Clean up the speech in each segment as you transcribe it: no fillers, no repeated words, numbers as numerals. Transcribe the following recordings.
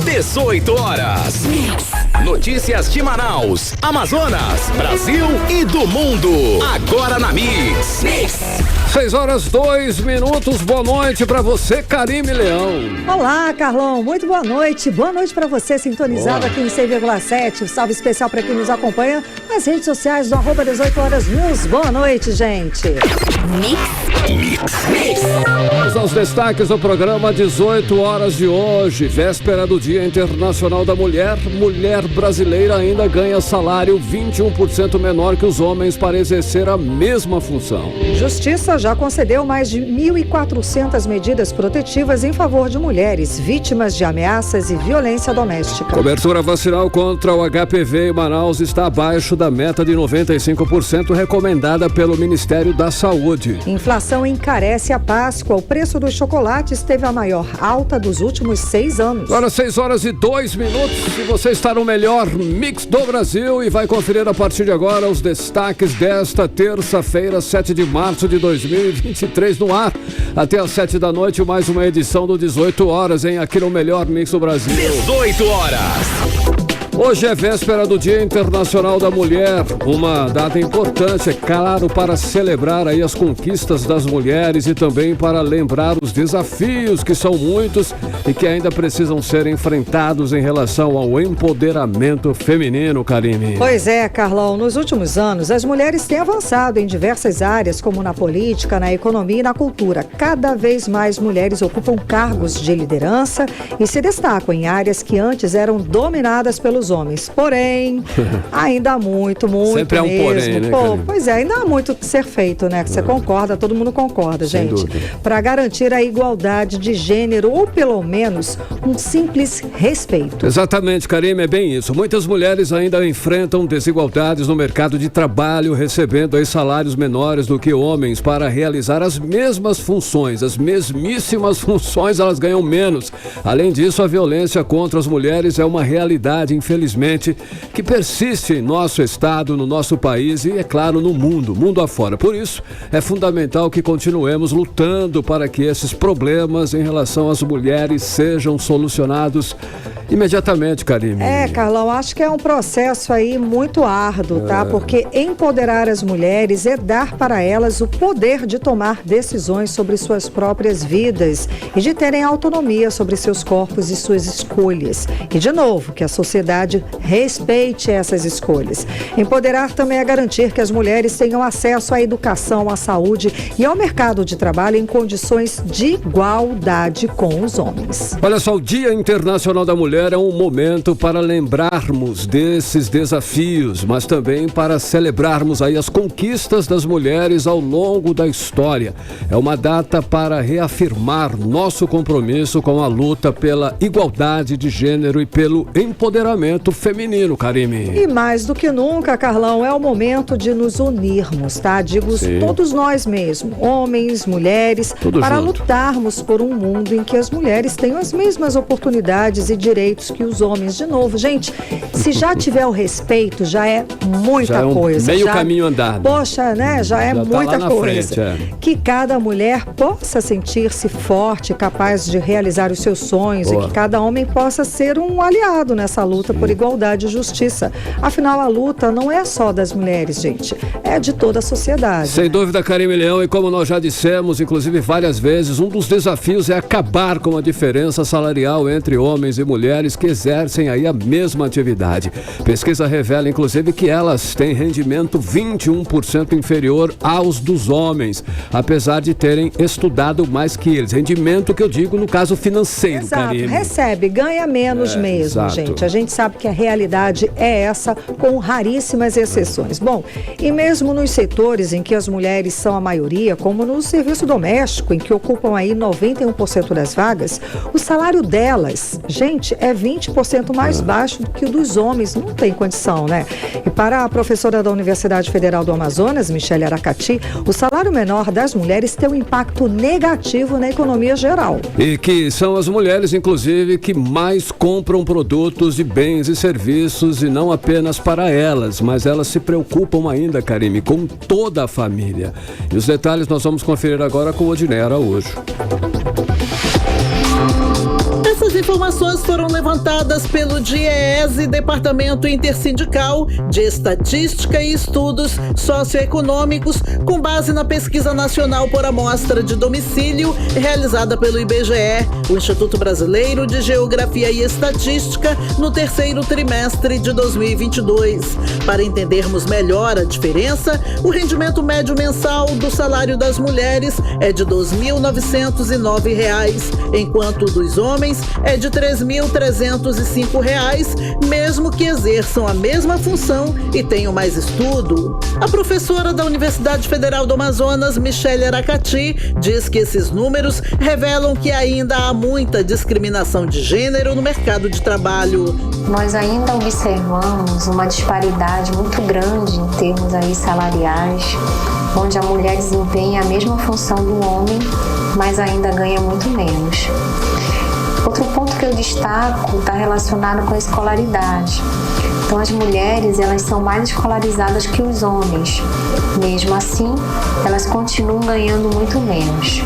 18 horas. Notícias de Manaus, Amazonas, Brasil e do mundo. Agora na Mix. 6 horas 2 minutos. Boa noite pra você, Karime Leão. Olá, Carlão. Muito boa noite. Boa noite pra você, sintonizado aqui em 100,7. Salve especial pra quem nos acompanha nas redes sociais do @18 horas News. Boa noite, gente. Vamos aos destaques do programa 18 horas de hoje, véspera do Dia Internacional da Mulher. Mulher brasileira ainda ganha salário 21% menor que os homens para exercer a mesma função. Justiça já concedeu mais de 1.400 medidas protetivas em favor de mulheres vítimas de ameaças e violência doméstica. Cobertura vacinal contra o HPV em Manaus está abaixo da meta de 95% recomendada pelo Ministério da Saúde. Inflação encarece a Páscoa. O preço dos chocolates teve a maior alta dos últimos 6 anos. Agora 6 horas e 2 minutos. E você está no melhor mix do Brasil e vai conferir a partir de agora os destaques desta terça-feira, 7 de março de 2023, no ar. Até às 7 da noite, mais uma edição do 18 horas, hein? Aqui no melhor mix do Brasil. 18 horas. Hoje é véspera do Dia Internacional da Mulher, uma data importante, é claro, para celebrar aí as conquistas das mulheres e também para lembrar os desafios, que são muitos e que ainda precisam ser enfrentados em relação ao empoderamento feminino, Karime. Pois é, Carlão, nos últimos anos as mulheres têm avançado em diversas áreas, como na política, na economia e na cultura. Cada vez mais mulheres ocupam cargos de liderança e se destacam em áreas que antes eram dominadas pelos homens. Porém, ainda há muito sempre há um mesmo. porém, né, Pois é, ainda há muito que ser feito, né? Que você concorda, todo mundo concorda, Sem gente. dúvida. Para garantir a igualdade de gênero ou pelo menos um simples respeito. Exatamente, Karime, é bem isso. Muitas mulheres ainda enfrentam desigualdades no mercado de trabalho, recebendo aí salários menores do que homens para realizar as mesmas funções, as mesmíssimas funções, elas ganham menos. Além disso, a violência contra as mulheres é uma realidade, infelizmente, que persiste em nosso estado, no nosso país e, é claro, no mundo afora. Por isso, é fundamental que continuemos lutando para que esses problemas em relação às mulheres sejam solucionados imediatamente, Karime. Carlão, acho que é um processo aí muito árduo, tá? Porque empoderar as mulheres é dar para elas o poder de tomar decisões sobre suas próprias vidas e de terem autonomia sobre seus corpos e suas escolhas. E, de novo, que a sociedade respeite essas escolhas. Empoderar também é garantir que as mulheres tenham acesso à educação, à saúde e ao mercado de trabalho em condições de igualdade com os homens. Olha só, o Dia Internacional da Mulher é um momento para lembrarmos desses desafios, mas também para celebrarmos aí as conquistas das mulheres ao longo da história. É uma data para reafirmar nosso compromisso com a luta pela igualdade de gênero e pelo empoderamento feminino, Karime. E mais do que nunca, Carlão, é o momento de nos unirmos, tá? Digo, Sim. todos nós mesmos, homens, mulheres, Tudo para junto. lutarmos por um mundo em que as mulheres tenham as mesmas oportunidades e direitos que os homens. De novo, gente, se já tiver o respeito, já é muita Já é coisa. meio caminho andado. Poxa, né? Já é Já tá muita lá na coisa. frente, Que cada mulher possa sentir-se forte, capaz de realizar os seus sonhos Boa. e que cada homem possa ser um aliado nessa luta por igualdade e justiça. Afinal, a luta não é só das mulheres, gente. É de toda a sociedade. Sem dúvida, Karime Leão, e como nós já dissemos, inclusive várias vezes, um dos desafios é acabar com a diferença salarial entre homens e mulheres que exercem aí a mesma atividade. Pesquisa revela, inclusive, que elas têm rendimento 21% inferior aos dos homens, apesar de terem estudado mais que eles. Rendimento que eu digo no caso financeiro, Exato, Karime. recebe, ganha menos mesmo, exato. gente. A gente sabe que a realidade é essa, com raríssimas exceções. Bom, e mesmo nos setores em que as mulheres são a maioria, como no serviço doméstico, em que ocupam aí 91% das vagas, o salário delas, gente, é 20% mais baixo do que o dos homens. Não tem condição, né? E para a professora da Universidade Federal do Amazonas, Michele Aracati, o salário menor das mulheres tem um impacto negativo na economia geral. E que são as mulheres, inclusive, que mais compram produtos e bens e serviços, e não apenas para elas, mas elas se preocupam ainda, Karime, com toda a família. E os detalhes nós vamos conferir agora com o Odinei Araújo. Essa As informações foram levantadas pelo DIEESE, Departamento Intersindical de Estatística e Estudos Socioeconômicos, com base na Pesquisa Nacional por Amostra de Domicílio, realizada pelo IBGE, o Instituto Brasileiro de Geografia e Estatística, no terceiro trimestre de 2022. Para entendermos melhor a diferença, o rendimento médio mensal do salário das mulheres é de R$ 2.909, enquanto o dos homens é de R$ 3.305, mesmo que exerçam a mesma função e tenham mais estudo. A professora da Universidade Federal do Amazonas, Michele Aracati, diz que esses números revelam que ainda há muita discriminação de gênero no mercado de trabalho. Nós ainda observamos uma disparidade muito grande em termos aí salariais, onde a mulher desempenha a mesma função do homem, mas ainda ganha muito menos. Outro ponto que eu destaco está relacionado com a escolaridade. Então, as mulheres, elas são mais escolarizadas que os homens. Mesmo assim, elas continuam ganhando muito menos.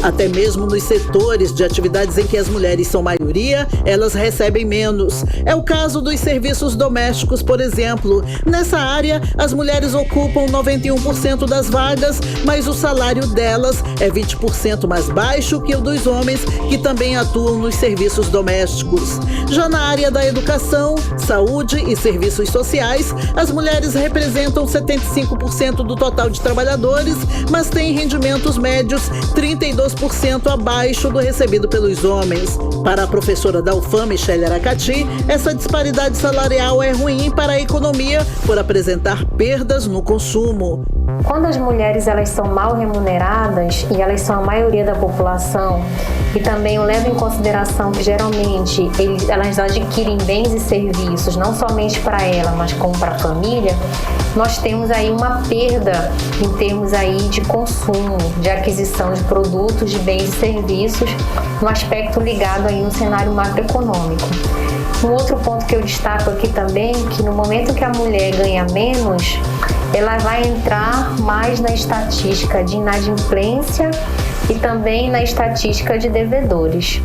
Até mesmo nos setores de atividades em que as mulheres são maioria, elas recebem menos. É o caso dos serviços domésticos, por exemplo. Nessa área, as mulheres ocupam 91% das vagas, mas o salário delas é 20% mais baixo que o dos homens, que também atuam nos serviços domésticos. Já na área da educação, saúde e serviços sociais, as mulheres representam 75% do total de trabalhadores, mas têm rendimentos médios 32% abaixo do recebido pelos homens. Para a professora da UFAM, Michele Aracati, essa disparidade salarial é ruim para a economia por apresentar perdas no consumo. Quando as mulheres elas são mal remuneradas, e elas são a maioria da população, e também eu levo em consideração que geralmente elas adquirem bens e serviços, não somente para ela, mas como para a família, nós temos aí uma perda em termos aí de consumo, de aquisição de produtos, de bens e serviços, no aspecto ligado aí no cenário macroeconômico. Um outro ponto que eu destaco aqui também, que no momento que a mulher ganha menos, ela vai entrar mais na estatística de inadimplência e também na estatística de devedores.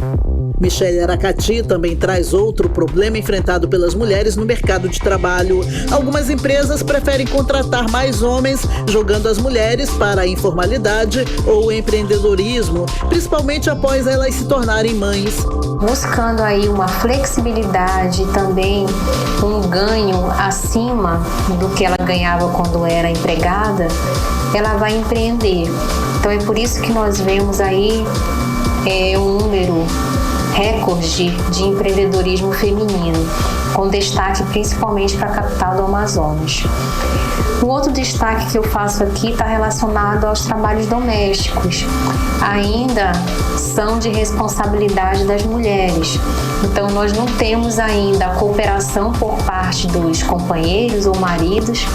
Michele Aracati também traz outro problema enfrentado pelas mulheres no mercado de trabalho. Algumas empresas preferem contratar mais homens, jogando as mulheres para a informalidade ou empreendedorismo, principalmente após elas se tornarem mães. Buscando aí uma flexibilidade e também um ganho acima do que ela ganhava quando era empregada, ela vai empreender. Então é por isso que nós vemos aí um número recorde de empreendedorismo feminino, com destaque principalmente para a capital do Amazonas. O outro destaque que eu faço aqui está relacionado aos trabalhos domésticos. Ainda são de responsabilidade das mulheres. Então, nós não temos ainda a cooperação por parte dos companheiros ou maridos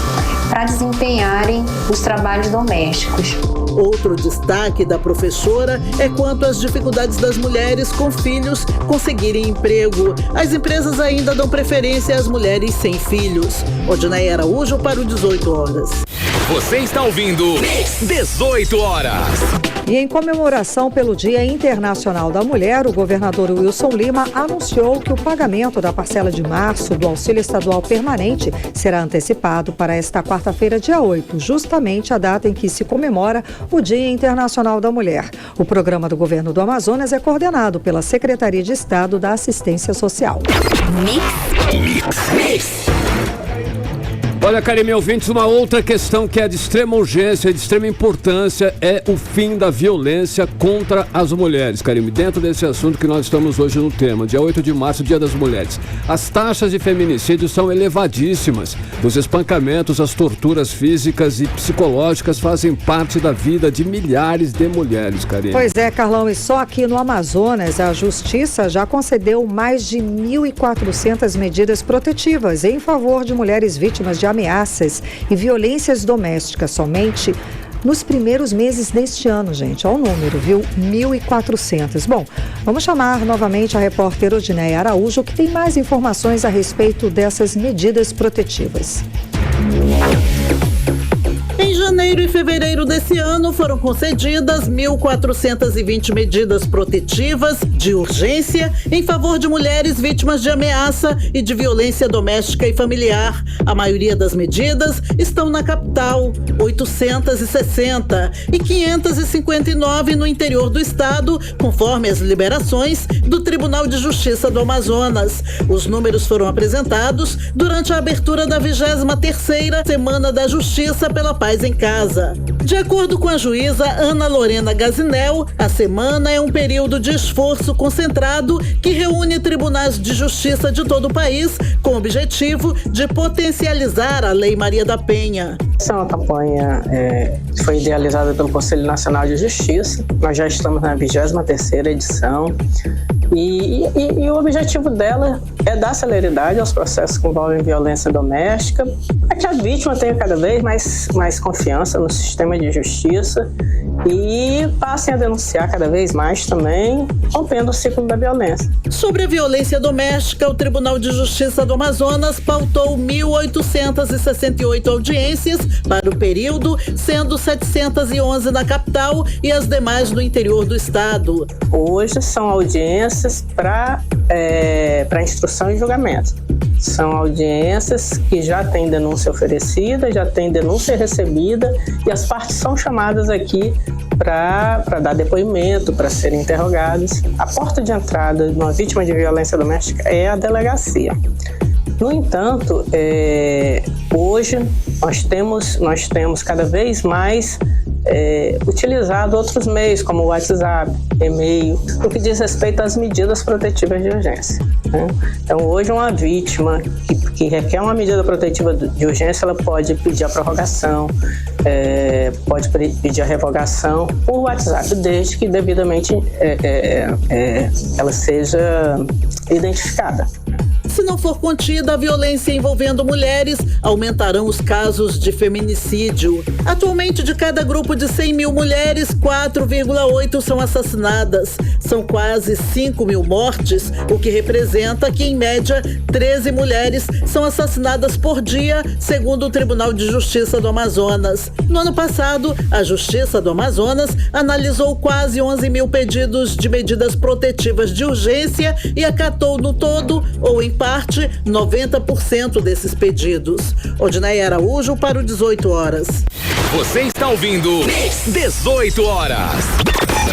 para desempenharem os trabalhos domésticos. Outro destaque da professora é quanto às dificuldades das mulheres com filhos conseguirem emprego. As empresas ainda dão preferência às mulheres sem filhos. Odinei Araújo para o 18 horas. Você está ouvindo 18 horas. E em comemoração pelo Dia Internacional da Mulher, o governador Wilson Lima anunciou que o pagamento da parcela de março do auxílio estadual permanente será antecipado para esta quarta-feira, dia 8, justamente a data em que se comemora o Dia Internacional da Mulher. O programa do governo do Amazonas é coordenado pela Secretaria de Estado da Assistência Social. Mix. Olha, Karime, ouvintes, uma outra questão que é de extrema urgência, de extrema importância, é o fim da violência contra as mulheres, Karime. Dentro desse assunto que nós estamos hoje no tema, dia 8 de março, Dia das Mulheres. As taxas de feminicídio são elevadíssimas. Os espancamentos, as torturas físicas e psicológicas fazem parte da vida de milhares de mulheres, Karime. Pois é, Carlão, e só aqui no Amazonas, a Justiça já concedeu mais de 1.400 medidas protetivas em favor de mulheres vítimas de ameaças e violências domésticas somente nos primeiros meses deste ano, gente. Olha o número, viu? 1.400. Bom, vamos chamar novamente a repórter Odinei Araújo, que tem mais informações a respeito dessas medidas protetivas. Em janeiro e fevereiro desse ano, foram concedidas 1.420 medidas protetivas de urgência em favor de mulheres vítimas de ameaça e de violência doméstica e familiar. A maioria das medidas estão na capital, 860, e 559 no interior do estado, conforme as liberações do Tribunal de Justiça do Amazonas. Os números foram apresentados durante a abertura da 23ª Semana da Justiça pela Paz em Casa. De acordo com a juíza Ana Lorena Gazinel, a semana é um período de esforço concentrado que reúne tribunais de justiça de todo o país com o objetivo de potencializar a Lei Maria da Penha. Essa é uma campanha que foi idealizada pelo Conselho Nacional de Justiça. Nós já estamos na 23ª edição. E o objetivo dela é dar celeridade aos processos que envolvem violência doméstica, para que a vítima tenha cada vez mais confiança no sistema de justiça e passem a denunciar cada vez mais também, rompendo o ciclo da violência. Sobre a violência doméstica, o Tribunal de Justiça do Amazonas pautou 1.868 audiências para o período, sendo 711 na capital e as demais no interior do estado. Hoje são audiências para instrução e julgamento. São audiências que já têm denúncia oferecida, já tem denúncia recebida e as partes são chamadas aqui para dar depoimento, para serem interrogadas. A porta de entrada de uma vítima de violência doméstica é a delegacia. No entanto, hoje nós temos cada vez mais utilizado outros meios, como o WhatsApp, e-mail, no que diz respeito às medidas protetivas de urgência, né? Então, hoje uma vítima que requer uma medida protetiva de urgência, ela pode pedir a prorrogação, pode pedir a revogação por WhatsApp, desde que devidamente ela seja identificada. Se não for contida a violência envolvendo mulheres, aumentarão os casos de feminicídio. Atualmente, de cada grupo de 100 mil mulheres, 4,8 são assassinadas. São quase 5 mil mortes, o que representa que, em média, 13 mulheres são assassinadas por dia, segundo o Tribunal de Justiça do Amazonas. No ano passado, a Justiça do Amazonas analisou quase 11 mil pedidos de medidas protetivas de urgência e acatou no todo, ou em parte, 90% desses pedidos. Odinaia Araújo para o 18 horas. Você está ouvindo 18 horas.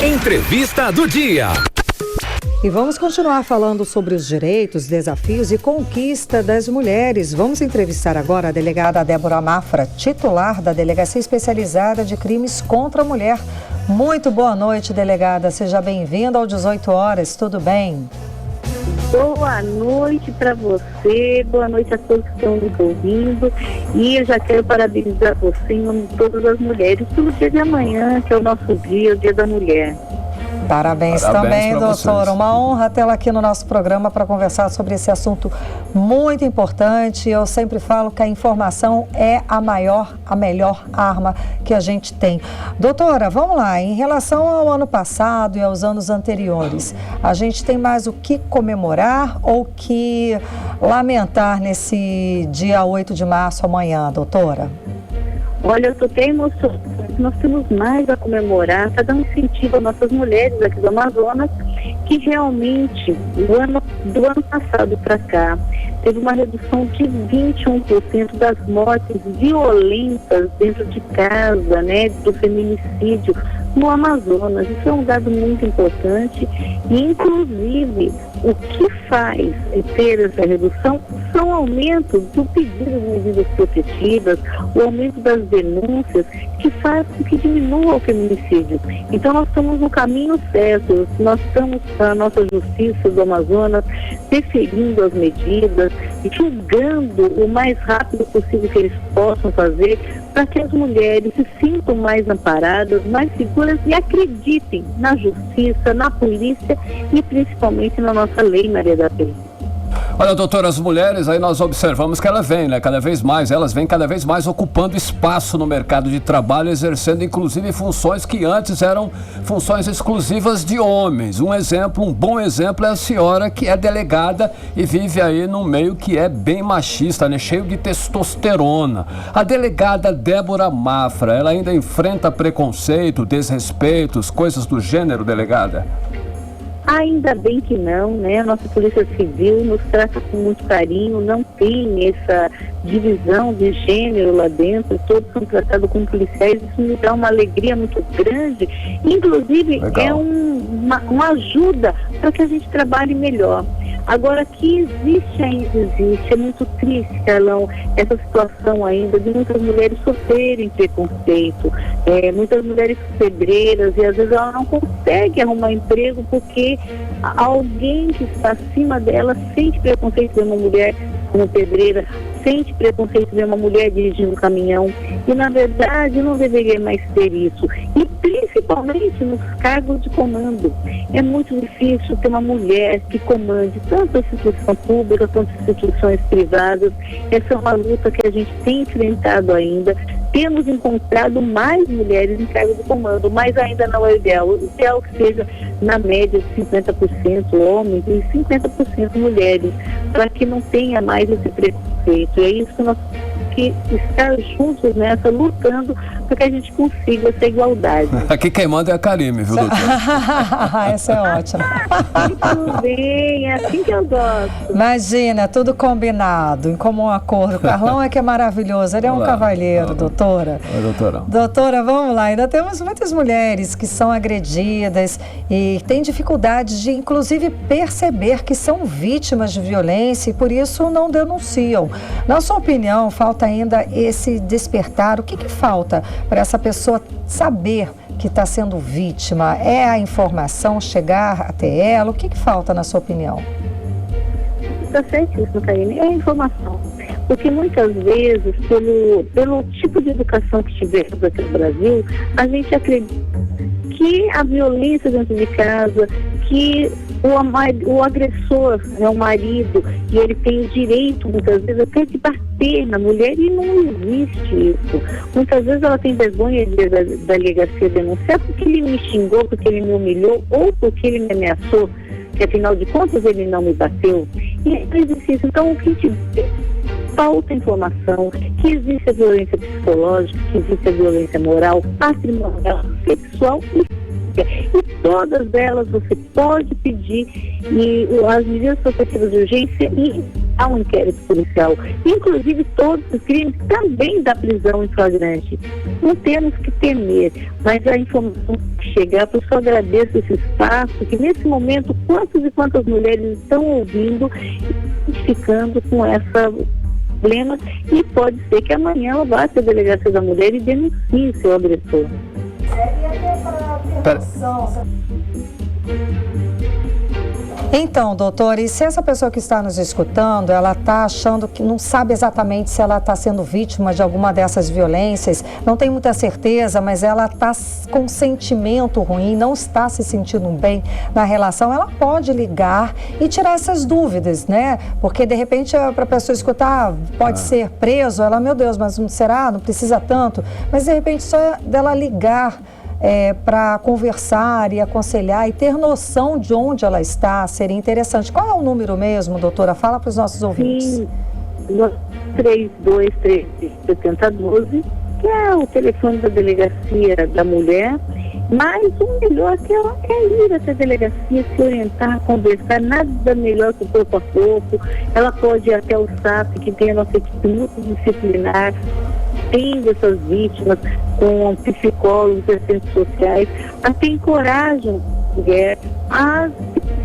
Entrevista do dia. E vamos continuar falando sobre os direitos, desafios e conquista das mulheres. Vamos entrevistar agora a delegada Débora Mafra, titular da Delegacia Especializada de Crimes contra a Mulher. Muito boa noite, delegada. Seja bem-vinda ao 18 horas. Tudo bem? Boa noite para você, boa noite a todos que estão nos ouvindo, e eu já quero parabenizar você em nome de todas as mulheres pelo dia de amanhã, que é o nosso dia, o Dia da Mulher. Parabéns também, doutora. Vocês. Uma honra tê-la aqui no nosso programa para conversar sobre esse assunto muito importante. Eu sempre falo que a informação é a melhor arma que a gente tem. Doutora, vamos lá. Em relação ao ano passado e aos anos anteriores, a gente tem mais o que comemorar ou que lamentar nesse dia 8 de março, amanhã, doutora? Olha, eu estou bem emocionada. Nós temos mais a comemorar, para dar um incentivo às nossas mulheres aqui do Amazonas, que realmente, do ano passado para cá, teve uma redução de 21% das mortes violentas dentro de casa, né, do feminicídio no Amazonas. Isso é um dado muito importante e, inclusive, o que faz ter essa redução são o aumento do pedido de medidas protetivas, o aumento das denúncias, que faz com que diminua o feminicídio. Então, nós estamos no caminho certo, nós estamos, a nossa Justiça do Amazonas, deferindo as medidas, julgando o mais rápido possível que eles possam fazer, para que as mulheres se sintam mais amparadas, mais seguras e acreditem na justiça, na polícia e principalmente na nossa Lei Maria da Penha. Olha, doutora, as mulheres, aí nós observamos que elas vêm cada vez mais ocupando espaço no mercado de trabalho, exercendo inclusive funções que antes eram funções exclusivas de homens. Um bom exemplo é a senhora, que é delegada e vive aí num meio que é bem machista, né? Cheio de testosterona. A delegada Débora Mafra, ela ainda enfrenta preconceito, desrespeitos, coisas do gênero, delegada? Ainda bem que não, né? A nossa Polícia Civil nos trata com muito carinho, não tem essa divisão de gênero lá dentro, todos são tratados como policiais, isso me dá uma alegria muito grande, inclusive legal. É uma ajuda para que a gente trabalhe melhor. Agora, que existe, é muito triste, Carlão, essa situação ainda de muitas mulheres sofrerem preconceito, muitas mulheres pedreiras, e às vezes ela não consegue arrumar emprego porque alguém que está acima dela sente preconceito de uma mulher como pedreira, sente preconceito de uma mulher dirigindo um caminhão, e na verdade não deveria mais ter isso, e principalmente nos cargos de comando. É muito difícil ter uma mulher que comande tanto a instituição pública quanto as instituições privadas. Essa é uma luta que a gente tem enfrentado ainda. Temos encontrado mais mulheres em cargo de comando, mas ainda não é o ideal. O ideal que seja na média de 50% homens e 50% mulheres, para que não tenha mais esse preconceito. E é isso que nós temos que estar juntos nessa, lutando para que a gente consiga essa igualdade. Aqui quem manda é a Karime, viu, doutor? Essa é ótima. Muito bem, é assim que eu gosto. Imagina, tudo combinado, em comum acordo. O Carlão é que é maravilhoso, ele é um cavalheiro, doutora. Oi, doutora. Doutora, vamos lá, ainda temos muitas mulheres que são agredidas e têm dificuldades de, inclusive, perceber que são vítimas de violência e, por isso, não denunciam. Na sua opinião, falta ainda esse despertar? O que falta para essa pessoa saber que está sendo vítima? É a informação chegar até ela? O que falta, na sua opinião? Está certíssimo, Karine. É a informação. Porque muitas vezes, pelo tipo de educação que tivemos aqui no Brasil, a gente acredita que a violência dentro de casa, que o agressor é o marido e ele tem o direito, muitas vezes, até de bater na mulher, e não existe isso. Muitas vezes ela tem vergonha de ir da delegacia denunciar porque ele me xingou, porque ele me humilhou ou porque ele me ameaçou, que afinal de contas ele não me bateu. E não existe isso. Então, o que a gente vê? Falta informação, que existe a violência psicológica, que existe a violência moral, patrimonial, sexual e física. E todas elas você pode pedir, e as medidas protetivas de urgência e há um inquérito policial. Inclusive, todos os crimes também da prisão em flagrante. Não temos que temer, mas a informação que chegar, eu só agradeço esse espaço, que nesse momento, quantas e quantas mulheres estão ouvindo e identificando com essa problema, e pode ser que amanhã ela vá até a delegacia da mulher e denuncie seu agressor. Então, doutora, e se essa pessoa que está nos escutando, ela está achando que não sabe exatamente se ela está sendo vítima de alguma dessas violências, não tem muita certeza, mas ela está com um sentimento ruim, não está se sentindo bem na relação, ela pode ligar e tirar essas dúvidas, né? Porque, de repente, para a pessoa escutar, pode ser preso, ela, meu Deus, mas não será? Não precisa tanto? Mas, de repente, só dela ligar para conversar e aconselhar e ter noção de onde ela está, seria interessante. Qual é o número mesmo, doutora? Fala para os nossos ouvintes. Sim, 3233-7012, que é o telefone da delegacia da mulher, mas o melhor que ela é ir até a delegacia, se orientar, conversar, nada melhor que o corpo a corpo. Ela pode ir até o SAP, que tem a nossa equipe multidisciplinar, atende essas vítimas com psicólogos, assistentes sociais, até encorajam a mulher a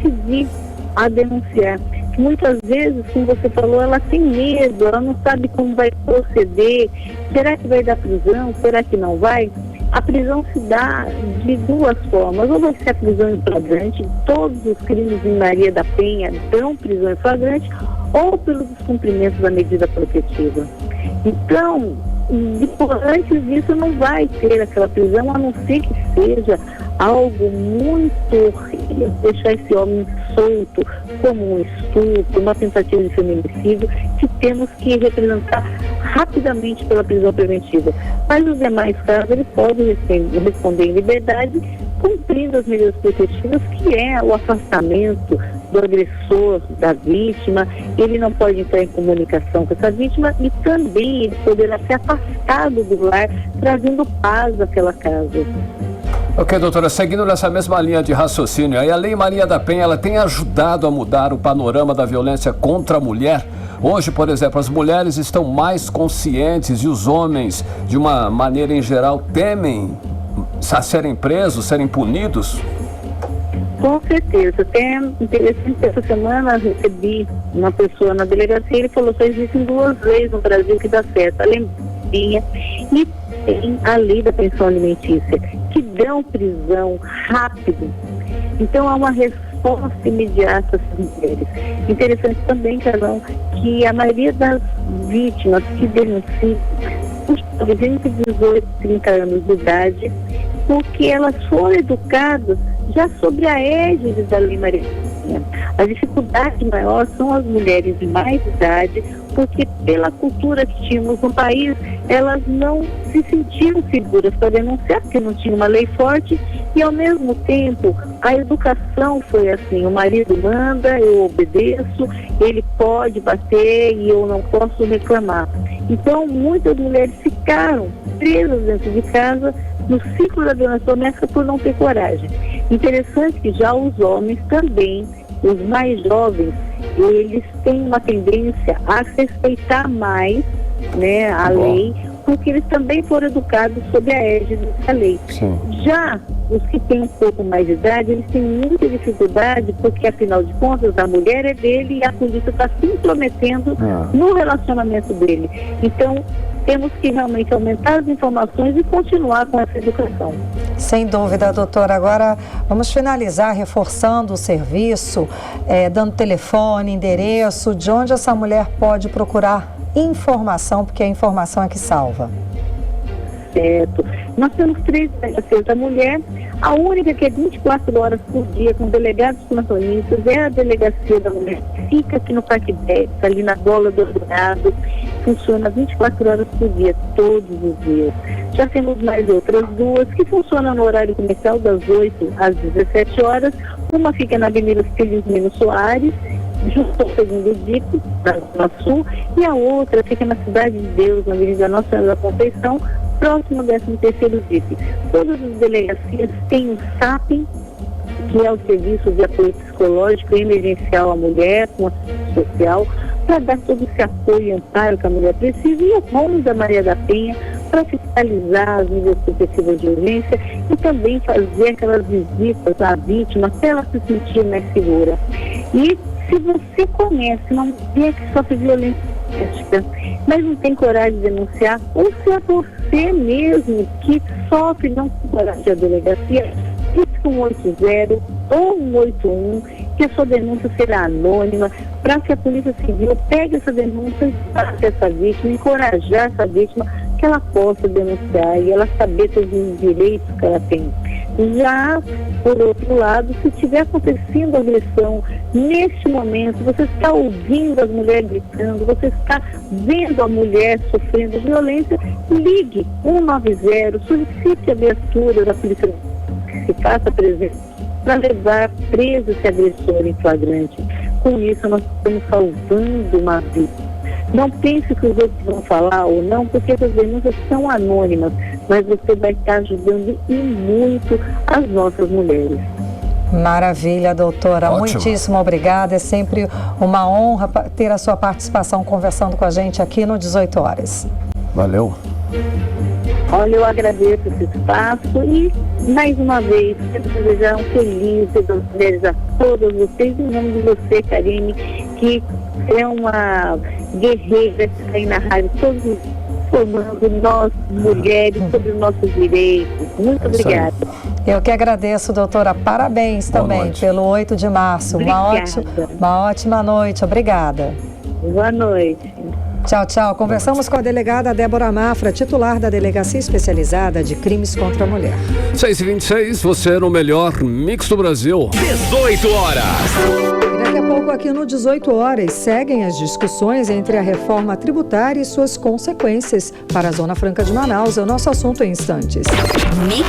decidir, a denunciar. Muitas vezes, como você falou, ela tem medo, ela não sabe como vai proceder. Será que vai dar prisão? Será que não vai? A prisão se dá de duas formas. Ou vai ser a prisão em flagrante, todos os crimes em Maria da Penha dão prisão em flagrante, ou pelo descumprimento da medida protetiva. Então, antes disso não vai ter aquela prisão, a não ser que seja algo muito, deixar esse homem solto, como um estupro, uma tentativa de feminicídio, que temos que representar rapidamente pela prisão preventiva. Mas os demais casos, ele pode responder em liberdade, cumprindo as medidas protetivas, que é o afastamento do agressor, da vítima. Ele não pode entrar em comunicação com essa vítima e também ele poderá ser afastado do lar, trazendo paz àquela casa. Ok, doutora, seguindo nessa mesma linha de raciocínio, aí a Lei Maria da Penha, ela tem ajudado a mudar o panorama da violência contra a mulher? Hoje, por exemplo, as mulheres estão mais conscientes e os homens, de uma maneira em geral, temem a serem presos, serem punidos? Com certeza. Até interessante, essa semana eu recebi uma pessoa na delegacia, ele falou que existem 2 leis no Brasil que dá certo, a Lei Maria e tem a Lei da Pensão Alimentícia, que dão prisão rápido. Então há uma resposta imediata às mulheres. Interessante também, Carlão, que a maioria das vítimas que denunciam de 18, 30 anos de idade, porque elas foram educadas já sobre a égide da Lei Maria. A dificuldade maior são as mulheres de mais idade, porque pela cultura que tínhamos no país, elas não se sentiam seguras para denunciar, porque não tinha uma lei forte, e ao mesmo tempo a educação foi assim: o marido manda, eu obedeço, ele pode bater e eu não posso reclamar. Então muitas mulheres ficaram presas dentro de casa no ciclo da violência doméstica por não ter coragem. Interessante que já os homens também, os mais jovens, eles têm uma tendência a respeitar mais, né, a lei, porque eles também foram educados sob a égide dessa lei. Sim. Já os que têm um pouco mais de idade, eles têm muita dificuldade, porque afinal de contas a mulher é dele e a polícia está se intrometendo no relacionamento dele. Então temos que realmente aumentar as informações e continuar com essa educação. Sem dúvida, doutora. Agora vamos finalizar reforçando o serviço, dando telefone, endereço, de onde essa mulher pode procurar informação, porque a informação é que salva. Certo. Nós temos 3 delegacias da mulher. A única que é 24 horas por dia, com delegados plantonistas, é a delegacia da mulher, que fica aqui no Parque 10, ali na Bola do Dourado. Funciona 24 horas por dia, todos os dias. Já temos mais outras 2 que funcionam no horário comercial, das 8 às 17 horas. Uma fica na Avenida Felizmino Soares, junto ao 2º DIP, na Zona Sul, e a outra fica na Cidade de Deus, na Avenida Nossa Senhora da Conceição, próximo ao 13º DIP. Todas as delegacias têm o SAP, que é o Serviço de Apoio Psicológico e Emergencial à Mulher, com assistência social, para dar todo esse apoio e amparo que a mulher precisa, e o ROMS da Maria da Penha, para fiscalizar as medidas protetivas de urgência e também fazer aquelas visitas à vítima até ela se sentir mais segura. E se você conhece uma mulher que sofre violência doméstica, mas não tem coragem de denunciar, ou se é você mesmo que sofre e não tem coragem de delegacia, ligue 180 ou 181, que a sua denúncia será anônima, para que a Polícia Civil pegue essa denúncia e faça essa vítima, encorajar essa vítima que ela possa denunciar e ela saber todos os direitos que ela tem. Já, por outro lado, se estiver acontecendo agressão, neste momento, você está ouvindo as mulheres gritando, você está vendo a mulher sofrendo violência, ligue 190, solicite a viatura da polícia que se faça presente para levar preso esse agressor em flagrante. Com isso, nós estamos salvando uma vida. Não pense que os outros vão falar ou não, porque essas denúncias são anônimas, mas você vai estar ajudando e muito as nossas mulheres. Maravilha, doutora. Ótimo. Muitíssimo obrigada. É sempre uma honra ter a sua participação conversando com a gente aqui no 18 Horas. Valeu. Olha, eu agradeço esse espaço e, mais uma vez, quero desejar um feliz Dia das Mulheres a todas vocês, em nome de você, Karine, que é uma guerreira que está aí na rádio, todos formando nós, mulheres, sobre os nossos direitos. Muito obrigada. Eu que agradeço, doutora. Parabéns também pelo 8 de março. Uma ótima noite. Obrigada. Boa noite. Tchau, tchau. Conversamos com a delegada Débora Mafra, titular da Delegacia Especializada de Crimes contra a Mulher. 6h26, você no melhor mix do Brasil. 18 horas. Daqui a pouco, aqui no 18 horas, seguem as discussões entre a reforma tributária e suas consequências para a Zona Franca de Manaus. É o nosso assunto em instantes. Mix.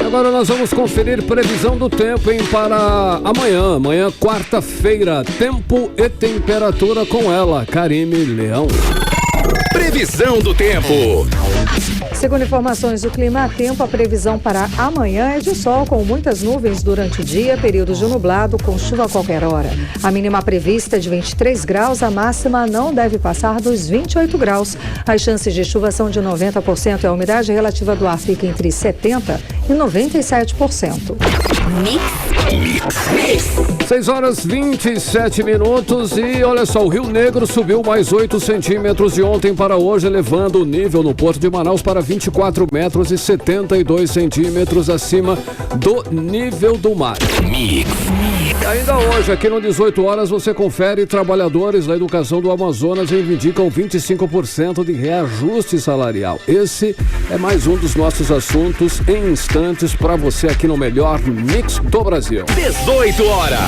Agora nós vamos conferir previsão do tempo, hein, para amanhã, quarta-feira. Tempo e temperatura com ela, Karime Leão. Previsão do tempo. Segundo informações do Clima Tempo, a previsão para amanhã é de sol com muitas nuvens durante o dia, períodos de nublado com chuva a qualquer hora. A mínima prevista é de 23 graus, a máxima não deve passar dos 28 graus. As chances de chuva são de 90% e a umidade relativa do ar fica entre 70% e 97%. 6h27 e olha só, o Rio Negro subiu mais 8 centímetros de ontem para hoje, elevando o nível no Porto de Manaus para 24 metros e 72 centímetros acima do nível do mar. E ainda hoje, aqui no 18 horas, você confere: trabalhadores da educação do Amazonas reivindicam 25% de reajuste salarial. Esse é mais um dos nossos assuntos em instantes para você aqui no melhor mix do Brasil. 18 horas.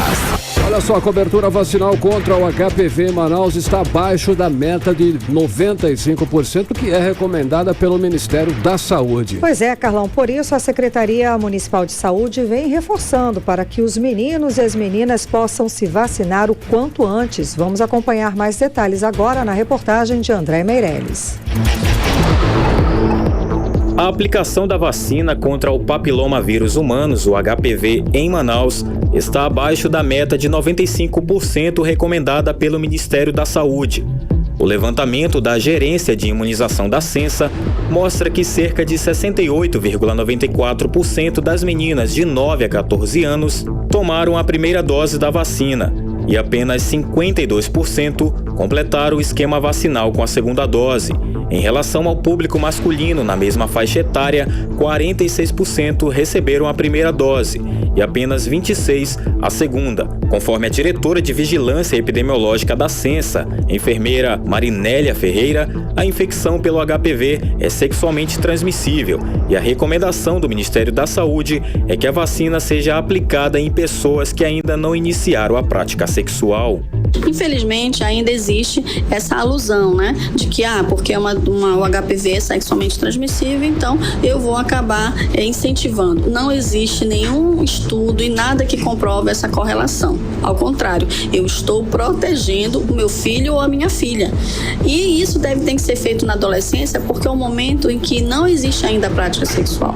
Olha só, a cobertura vacinal contra o HPV em Manaus está abaixo da meta de 95%, que é recomendada pelo Ministério da Saúde. Pois é, Carlão, por isso a Secretaria Municipal de Saúde vem reforçando para que os meninos e as meninas possam se vacinar o quanto antes. Vamos acompanhar mais detalhes agora na reportagem de André Meirelles. A aplicação da vacina contra o papilomavírus humanos, o HPV, em Manaus, está abaixo da meta de 95% recomendada pelo Ministério da Saúde. O levantamento da Gerência de Imunização da Censa mostra que cerca de 68,94% das meninas de 9 a 14 anos tomaram a primeira dose da vacina e apenas 52% completaram o esquema vacinal com a segunda dose. Em relação ao público masculino, na mesma faixa etária, 46% receberam a primeira dose e apenas 26% a segunda. Conforme a diretora de Vigilância Epidemiológica da Censa, enfermeira Marinélia Ferreira, a infecção pelo HPV é sexualmente transmissível e a recomendação do Ministério da Saúde é que a vacina seja aplicada em pessoas que ainda não iniciaram a prática sexual. Infelizmente, ainda existe essa alusão, né? De que, porque o HPV é sexualmente transmissível, então eu vou acabar incentivando. Não existe nenhum estudo e nada que comprove essa correlação. Ao contrário, eu estou protegendo o meu filho ou a minha filha. E isso tem que ser feito na adolescência, porque é um momento em que não existe ainda a prática sexual.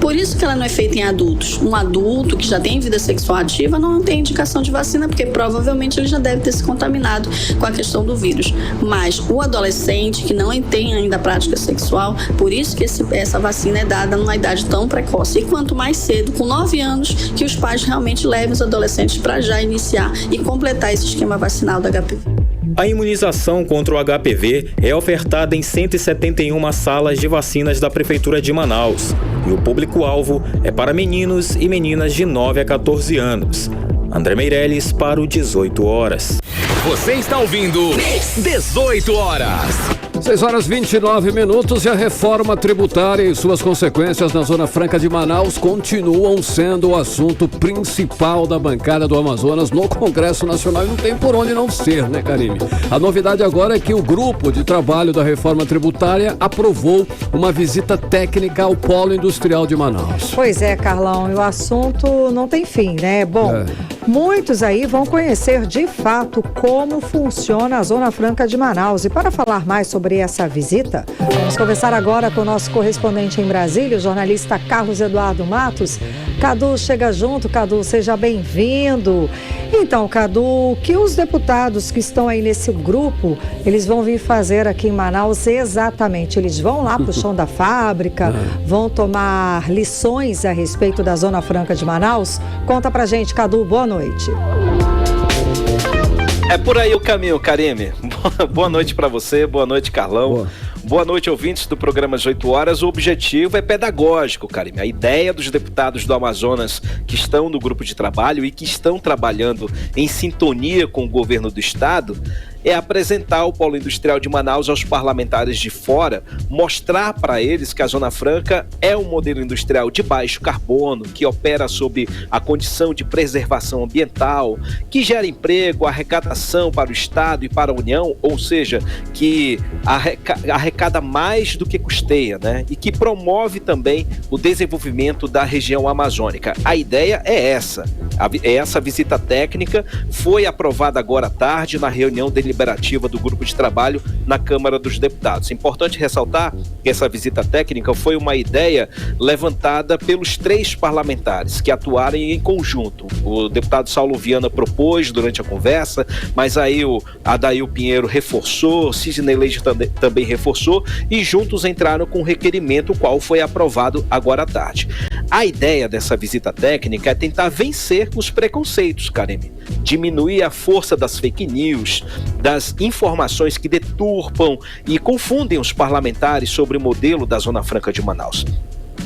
Por isso que ela não é feita em adultos. Um adulto que já tem vida sexual ativa não tem indicação de vacina, porque provavelmente ele já deve ter se contaminado com a questão do vírus. Mas o adolescente que não tem ainda a prática sexual, por isso que essa vacina é dada numa idade tão precoce. E quanto mais cedo, com 9 anos, que os pais realmente levem os adolescentes para já iniciar e completar esse esquema vacinal da HPV. A imunização contra o HPV é ofertada em 171 salas de vacinas da Prefeitura de Manaus. E o público-alvo é para meninos e meninas de 9 a 14 anos. André Meirelles para o 18 horas. Você está ouvindo 18 horas. 6h29 e a reforma tributária e suas consequências na Zona Franca de Manaus continuam sendo o assunto principal da bancada do Amazonas no Congresso Nacional e não tem por onde não ser, né, Karime? A novidade agora é que o grupo de trabalho da reforma tributária aprovou uma visita técnica ao Polo Industrial de Manaus. Pois é, Carlão, e o assunto não tem fim, né? Bom, muitos aí vão conhecer de fato como funciona a Zona Franca de Manaus. E para falar mais sobre essa visita, vamos conversar agora com o nosso correspondente em Brasília, o jornalista Carlos Eduardo Matos. Cadu, chega junto. Cadu, seja bem-vindo. Então, Cadu, o que os deputados que estão aí nesse grupo, eles vão vir fazer aqui em Manaus exatamente? Eles vão lá para o chão da fábrica, vão tomar lições a respeito da Zona Franca de Manaus? Conta pra gente, Cadu, boa noite. É por aí o caminho, Karime. Boa noite para você, boa noite, Carlão. Boa noite, ouvintes do programa 18 horas. O objetivo é pedagógico, Karime. A ideia dos deputados do Amazonas que estão no grupo de trabalho e que estão trabalhando em sintonia com o governo do estado é apresentar o polo industrial de Manaus aos parlamentares de fora, mostrar para eles que a Zona Franca é um modelo industrial de baixo carbono, que opera sob a condição de preservação ambiental, que gera emprego, arrecadação para o Estado e para a União, ou seja, que arrecada mais do que custeia, né? E que promove também o desenvolvimento da região amazônica. A ideia é essa. Essa visita técnica foi aprovada agora à tarde na reunião deliberativa do grupo de trabalho na Câmara dos Deputados. É importante ressaltar que essa visita técnica foi uma ideia levantada pelos 3 parlamentares que atuaram em conjunto. O deputado Saulo Viana propôs durante a conversa, mas aí o Adail Pinheiro reforçou, Sidney Leite também reforçou, e juntos entraram com um requerimento, o qual foi aprovado agora à tarde. A ideia dessa visita técnica é tentar vencer os preconceitos, Karime. Diminuir a força das fake news, das informações que deturpam e confundem os parlamentares sobre o modelo da Zona Franca de Manaus.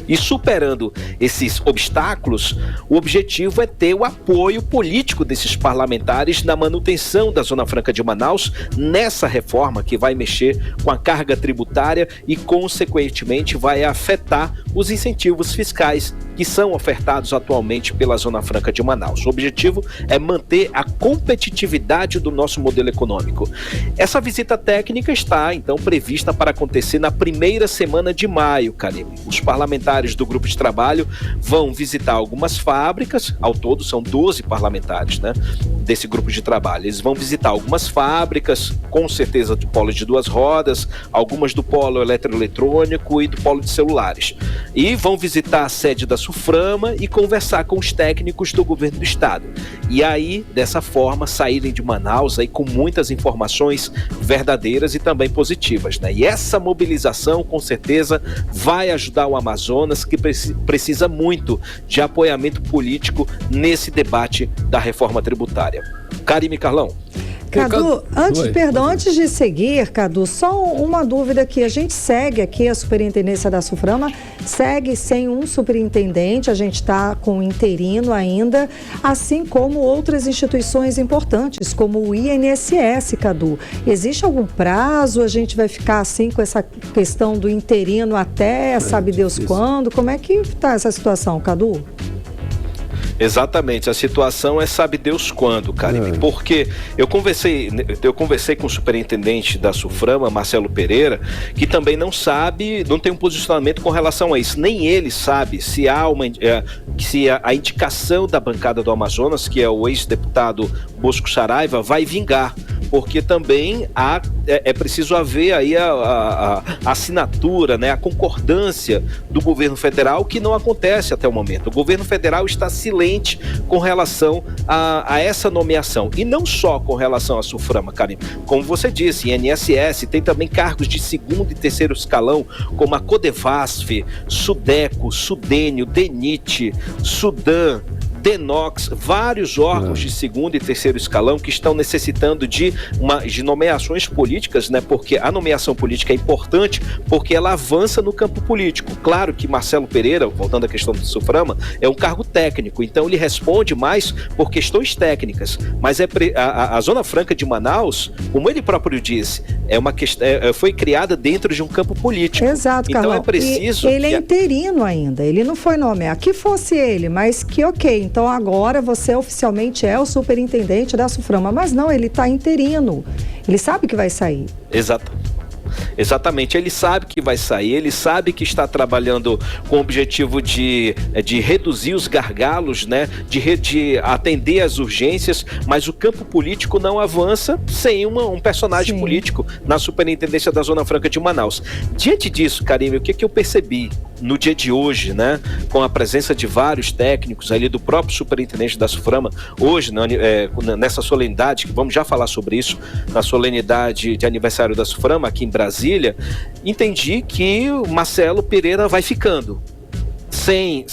E superando esses obstáculos, o objetivo é ter o apoio político desses parlamentares na manutenção da Zona Franca de Manaus nessa reforma que vai mexer com a carga tributária e, consequentemente, vai afetar os incentivos fiscais que são ofertados atualmente pela Zona Franca de Manaus. O objetivo é manter a competitividade do nosso modelo econômico. Essa visita técnica está, então, prevista para acontecer na primeira semana de maio, Karime. Os parlamentares do grupo de trabalho vão visitar algumas fábricas, ao todo são 12 parlamentares, né, desse grupo de trabalho. Eles vão visitar algumas fábricas, com certeza do polo de 2 rodas, algumas do polo eletroeletrônico e do polo de celulares. E vão visitar a sede da Suframa e conversar com os técnicos do governo do estado. E aí, dessa forma, saírem de Manaus aí com muitas informações verdadeiras e também positivas, né? E essa mobilização, com certeza, vai ajudar o Amazonas, que precisa muito de apoiamento político nesse debate da reforma tributária. Karime, Carlão. Cadu, antes de seguir, Cadu, só uma dúvida aqui. A gente segue aqui, a superintendência da Suframa segue sem um superintendente, a gente está com um interino ainda, assim como outras instituições importantes, como o INSS, Cadu. Existe algum prazo? A gente vai ficar assim com essa questão do interino até sabe Deus quando? Como é que está essa situação, Cadu? Exatamente, a situação é sabe Deus quando, Karime, porque eu conversei com o superintendente da Suframa, Marcelo Pereira, que também não tem um posicionamento com relação a isso, nem ele sabe se há se a indicação da bancada do Amazonas, que é o ex-deputado Bosco Saraiva, vai vingar, porque também é preciso haver aí a assinatura, né, a concordância do governo federal, que não acontece até o momento. O governo federal está silente com relação a essa nomeação, e não só com relação à Suframa, Karime. Como você disse, INSS tem também cargos de 2º e 3º escalão, como a Codevasf, Sudeco, Sudênio, DENIT, Sudan, Denox, vários órgãos de 2º e 3º escalão que estão necessitando de nomeações políticas, né? Porque a nomeação política é importante porque ela avança no campo político. Claro que Marcelo Pereira, voltando à questão do Suframa, é um cargo técnico, então ele responde mais por questões técnicas, mas a Zona Franca de Manaus, como ele próprio disse, foi criada dentro de um campo político. Exato, então Carlão. É preciso... Ele é interino ainda, ele não foi nomeado. Que fosse ele, mas que ok, então agora você oficialmente é o superintendente da Suframa, mas não, ele está interino, ele sabe que vai sair. Exatamente, ele sabe que vai sair, ele sabe que está trabalhando com o objetivo de reduzir os gargalos, né, de atender às urgências, mas o campo político não avança sem um personagem político na superintendência da Zona Franca de Manaus. Diante disso, Karime, o que eu percebi no dia de hoje, né, com a presença de vários técnicos ali do próprio superintendente da Suframa, hoje, nessa solenidade, que vamos já falar sobre isso, na solenidade de aniversário da Suframa aqui em Brasília, entendi que o Marcelo Pereira vai ficando. sem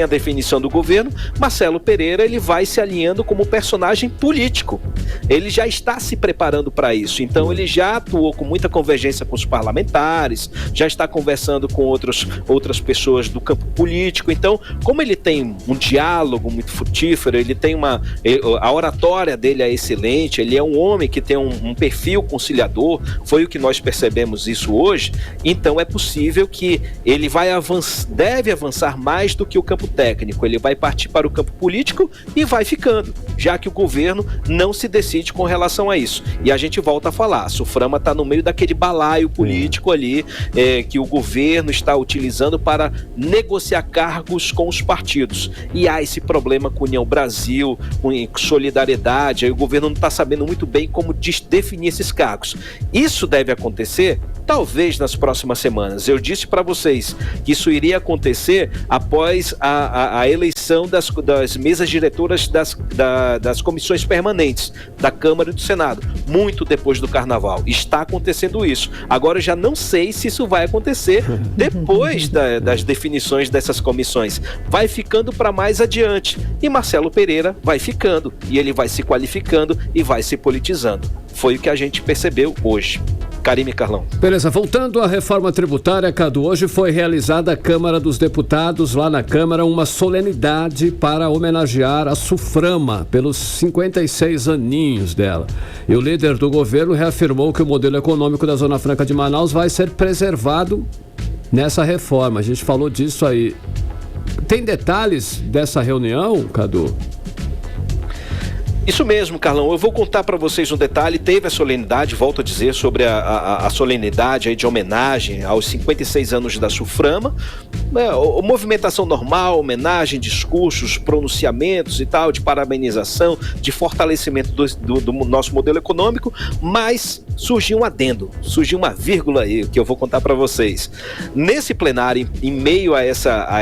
a definição do governo, Marcelo Pereira ele vai se alinhando como personagem político. Ele já está se preparando para isso, então ele já atuou com muita convergência com os parlamentares, já está conversando com outras pessoas do campo político. Então, como ele tem um diálogo muito frutífero, ele tem a oratória dele é excelente, ele é um homem que tem um perfil conciliador, foi o que nós percebemos isso hoje. Então é possível que ele deve avançar mais do que o campo técnico, ele vai partir para o campo político e vai ficando, já que o governo não se decide com relação a isso. E a gente volta a falar, a Suframa está no meio daquele balaio político ali, que o governo está utilizando para negociar cargos com os partidos. E há esse problema com União Brasil, com Solidariedade, aí o governo não está sabendo muito bem como definir esses cargos. Isso deve acontecer talvez nas próximas semanas. Eu disse para vocês que isso iria acontecer após a eleição das mesas diretoras das comissões permanentes da Câmara e do Senado, muito depois do Carnaval. Está acontecendo isso. Agora eu já não sei se isso vai acontecer depois das definições dessas comissões. Vai ficando para mais adiante. E Marcelo Pereira vai ficando. E ele vai se qualificando e vai se politizando. Foi o que a gente percebeu hoje. Karime, Carlão. Beleza, voltando à reforma tributária, Cadu, hoje foi realizada a Câmara dos Deputados, lá na Câmara, uma solenidade para homenagear a Suframa pelos 56 aninhos dela. E o líder do governo reafirmou que o modelo econômico da Zona Franca de Manaus vai ser preservado nessa reforma. A gente falou disso aí. Tem detalhes dessa reunião, Cadu? Isso mesmo, Carlão. Eu vou contar para vocês um detalhe. Teve a solenidade, volto a dizer, sobre a solenidade aí de homenagem aos 56 anos da Suframa. Movimentação normal, homenagem, discursos, pronunciamentos e tal, de parabenização, de fortalecimento do nosso modelo econômico, mas surgiu um adendo, surgiu uma vírgula aí que eu vou contar para vocês. Nesse plenário, em meio a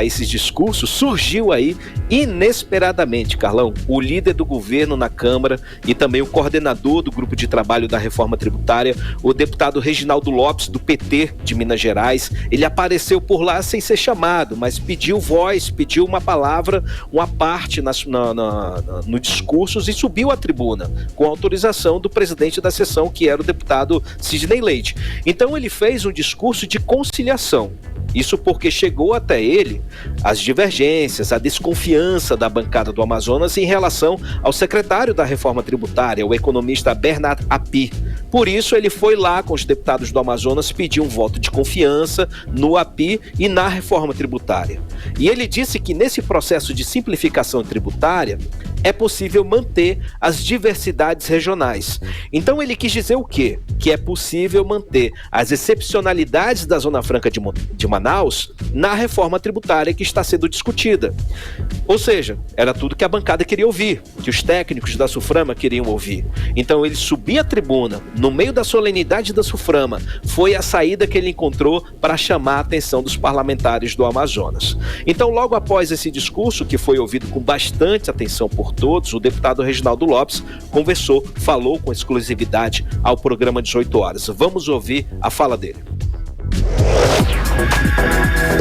esses discursos, surgiu aí inesperadamente, Carlão, o líder do governo na Câmara e também o coordenador do grupo de trabalho da reforma tributária, o deputado Reginaldo Lopes, do PT de Minas Gerais. Ele apareceu por lá sem ser chamado, mas pediu voz, pediu uma palavra, uma parte no discurso e subiu à tribuna, com autorização do presidente da sessão, que era o deputado Sidney Leite. Então ele fez um discurso de conciliação. Isso porque chegou até ele as divergências, a desconfiança da bancada do Amazonas em relação ao secretário da reforma tributária, o economista Bernard Api. Por isso ele foi lá com os deputados do Amazonas pedir um voto de confiança no Api e na reforma tributária. E ele disse que nesse processo de simplificação tributária é possível manter as diversidades regionais. Então ele quis dizer o quê? Que é possível manter as excepcionalidades da Zona Franca de Manaus na reforma tributária que está sendo discutida. Ou seja, era tudo que a bancada queria ouvir, que os técnicos da Suframa queriam ouvir. Então ele subia a tribuna, no meio da solenidade da Suframa, foi a saída que ele encontrou para chamar a atenção dos parlamentares do Amazonas. Então logo após esse discurso, que foi ouvido com bastante atenção por todos, o deputado Reginaldo Lopes falou com exclusividade ao programa 18 horas. Vamos ouvir a fala dele.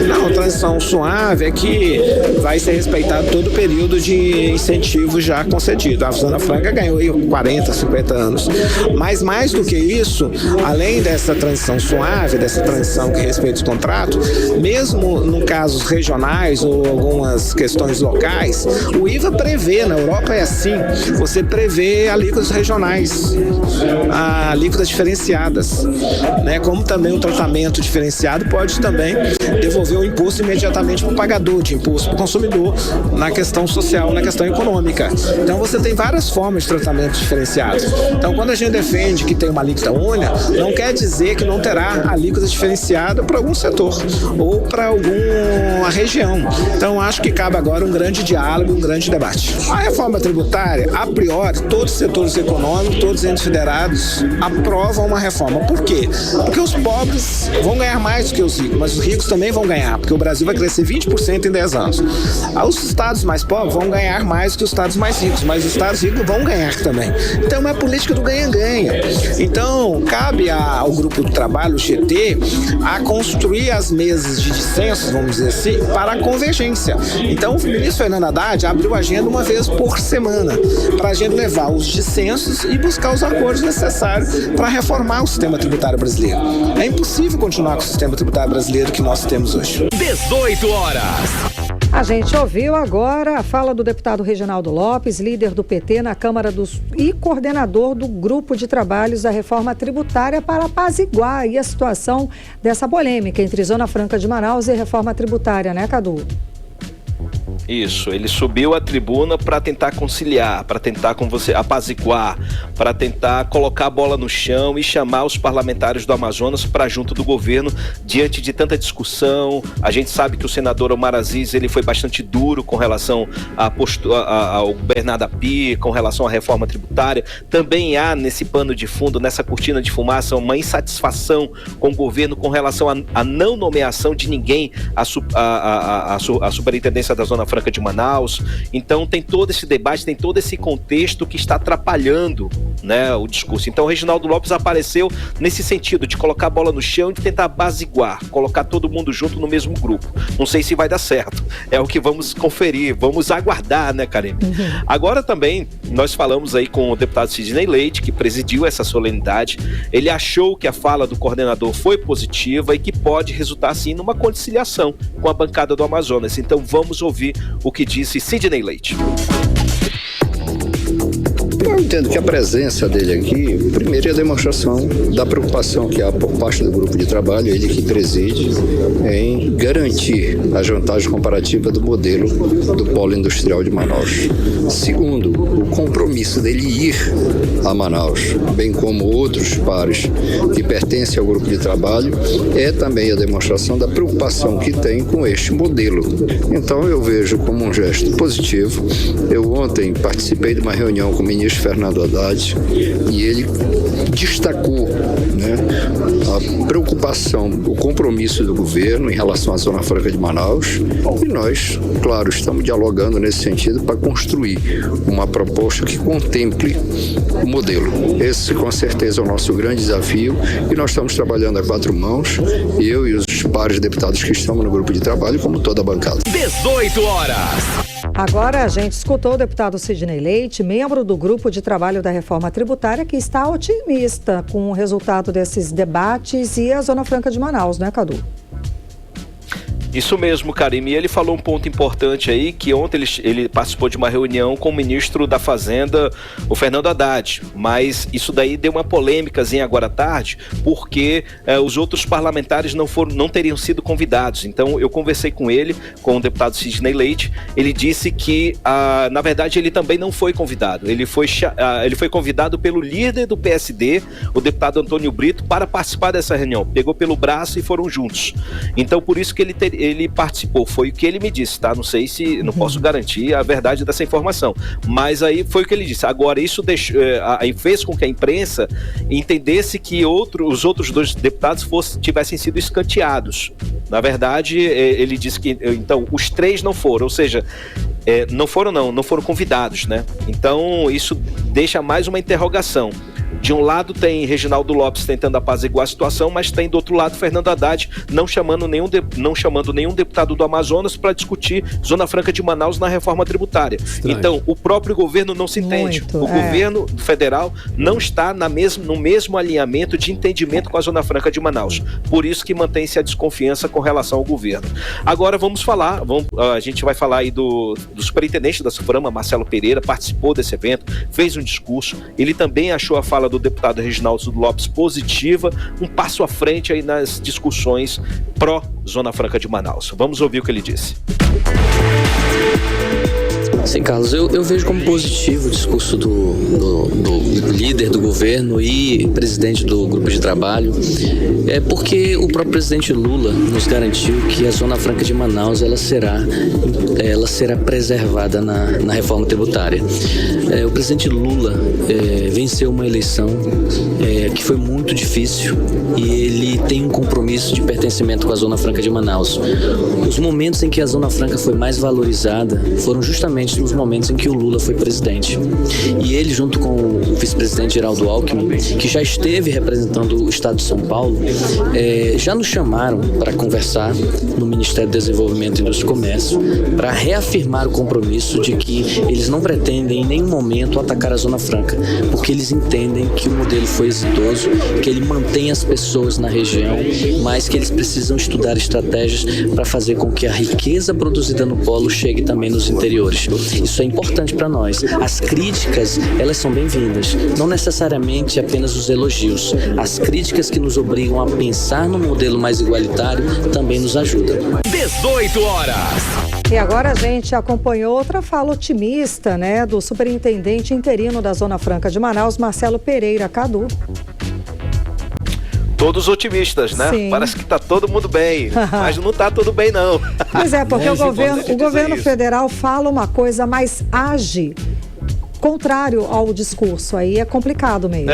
Não, transição suave é que vai ser respeitado todo o período de incentivo já concedido. A Zona Franca ganhou aí 40, 50 anos. Mas mais do que isso, além dessa transição suave, dessa transição que respeita os contratos, mesmo em casos regionais ou algumas questões locais, o IVA prevê, na Europa é assim, você prevê alíquotas regionais, alíquotas diferenciadas, né? Como também o tratamento diferenciado pode também devolver o imposto imediatamente para o pagador de imposto, para o consumidor, na questão social, na questão econômica. Então você tem várias formas de tratamento diferenciado. Então quando a gente defende que tem uma alíquota única, não quer dizer que não terá alíquota diferenciada para algum setor ou para alguma região. Então acho que cabe agora um grande diálogo, um grande debate. A reforma tributária, a priori, todos os setores econômicos, todos os entes federados aprovam uma reforma. Por quê? Porque os pobres vão ganhar mais do que os ricos. crescendo, mas os ricos também vão ganhar, porque o Brasil vai crescer 20% em 10 anos. Os estados mais pobres vão ganhar mais que os estados mais ricos, mas os estados ricos vão ganhar também. Então é uma política do ganha-ganha. Então cabe ao grupo de trabalho, o GT, a construir as mesas de dissensos, vamos dizer assim, para a convergência. Então o ministro Fernando Haddad abriu a agenda uma vez por semana, para a gente levar os dissensos e buscar os acordos necessários para reformar o sistema tributário brasileiro. É impossível continuar com o sistema tributário brasileiro que nós temos hoje. 18 horas. A gente ouviu agora a fala do deputado Reginaldo Lopes, líder do PT na Câmara e coordenador do Grupo de Trabalhos da Reforma Tributária, para apaziguar aí a situação dessa polêmica entre Zona Franca de Manaus e reforma tributária, né, Cadu? Isso, ele subiu à tribuna para tentar conciliar, para tentar, como você, apaziguar, para tentar colocar a bola no chão e chamar os parlamentares do Amazonas para junto do governo diante de tanta discussão. A gente sabe que o senador Omar Aziz, ele foi bastante duro com relação ao Bernardo Api, com relação à reforma tributária. Também há nesse pano de fundo, nessa cortina de fumaça, uma insatisfação com o governo com relação à não nomeação de ninguém à superintendência da Zona Franca de Manaus. Então tem todo esse debate, tem todo esse contexto que está atrapalhando, né, o discurso. Então o Reginaldo Lopes apareceu nesse sentido de colocar a bola no chão e de tentar apaziguar, colocar todo mundo junto no mesmo grupo. Não sei se vai dar certo, é o que vamos conferir, vamos aguardar, né, Karine? Agora também nós falamos aí com o deputado Sidney Leite, que presidiu essa solenidade. Ele achou que a fala do coordenador foi positiva e que pode resultar sim numa conciliação com a bancada do Amazonas. Então vamos ouvir o que disse Sidney Leite. Eu entendo que a presença dele aqui, primeiro, é a demonstração da preocupação que há por parte do grupo de trabalho, ele que preside, em garantir a vantagem comparativa do modelo do polo industrial de Manaus. Segundo, o compromisso dele ir a Manaus, bem como outros pares que pertencem ao grupo de trabalho, é também a demonstração da preocupação que tem com este modelo. Então eu vejo como um gesto positivo. Eu ontem participei de uma reunião com o ministro Fernando Haddad e ele destacou, né, a preocupação, o compromisso do governo em relação à Zona Franca de Manaus, e nós, claro, estamos dialogando nesse sentido para construir uma proposta que contemple o modelo. Esse, com certeza, é o nosso grande desafio e nós estamos trabalhando a 4 mãos, eu e os pares deputados que estamos no grupo de trabalho, como toda a bancada. 18 horas. Agora a gente escutou o deputado Sidney Leite, membro do Grupo de Trabalho da Reforma Tributária, que está otimista com o resultado desses debates e a Zona Franca de Manaus, né, Cadu? Isso mesmo, Karime. E ele falou um ponto importante aí, que ontem ele participou de uma reunião com o ministro da Fazenda, o Fernando Haddad, mas isso daí deu uma polêmicazinha agora à tarde, porque os outros parlamentares não teriam sido convidados. Então eu conversei com ele, com o deputado Sidney Leite, ele disse que na verdade ele também não foi convidado, ele foi convidado pelo líder do PSD, o deputado Antônio Brito, para participar dessa reunião, pegou pelo braço e foram juntos. Então por isso que ele participou, foi o que ele me disse, tá? Não sei se, não posso garantir a verdade dessa informação, mas aí foi o que ele disse. Agora isso fez com que a imprensa entendesse que os outros 2 deputados tivessem sido escanteados. Na verdade, ele disse que então os 3 não foram, ou seja, não foram convidados, né? Então isso deixa mais uma interrogação. De um lado tem Reginaldo Lopes tentando apaziguar a situação, mas tem do outro lado Fernando Haddad não chamando nenhum deputado do Amazonas para discutir Zona Franca de Manaus na reforma tributária. Estranho. Então o próprio governo não se entende. Governo federal não está no mesmo alinhamento de entendimento com a Zona Franca de Manaus. Por isso que mantém-se a desconfiança com relação ao governo. Agora a gente vai falar aí do superintendente da SUFRAMA, Marcelo Pereira, participou desse evento, fez um discurso. Ele também achou a fala do deputado Reginaldo Lopes positiva, um passo à frente aí nas discussões pró-Zona Franca de Manaus. Vamos ouvir o que ele disse. Sim, Carlos, eu vejo como positivo o discurso do do líder do governo e presidente do grupo de trabalho, é porque o próprio presidente Lula nos garantiu que a Zona Franca de Manaus ela será preservada na reforma tributária. O presidente Lula venceu uma eleição que foi muito difícil e ele tem um compromisso de pertencimento com a Zona Franca de Manaus. Os momentos em que a Zona Franca foi mais valorizada foram justamente nos momentos em que o Lula foi presidente. E ele, junto com o vice-presidente Geraldo Alckmin, que já esteve representando o estado de São Paulo, já nos chamaram para conversar no Ministério do Desenvolvimento, Indústria e Comércio, para reafirmar o compromisso de que eles não pretendem em nenhum momento atacar a Zona Franca, porque eles entendem que o modelo foi exitoso, que ele mantém as pessoas na região, mas que eles precisam estudar estratégias para fazer com que a riqueza produzida no polo chegue também nos interiores. Isso é importante para nós. As críticas, elas são bem-vindas, não necessariamente apenas os elogios. As críticas que nos obrigam a pensar num modelo mais igualitário também nos ajudam. 18 horas. E agora a gente acompanhou outra fala otimista, né, do superintendente interino da Zona Franca de Manaus, Marcelo Pereira. Cadu. Todos otimistas, né? Sim. Parece que tá todo mundo bem, mas não tá tudo bem, não. Pois é, porque o governo federal fala uma coisa, mas age contrário ao discurso. Aí é complicado mesmo.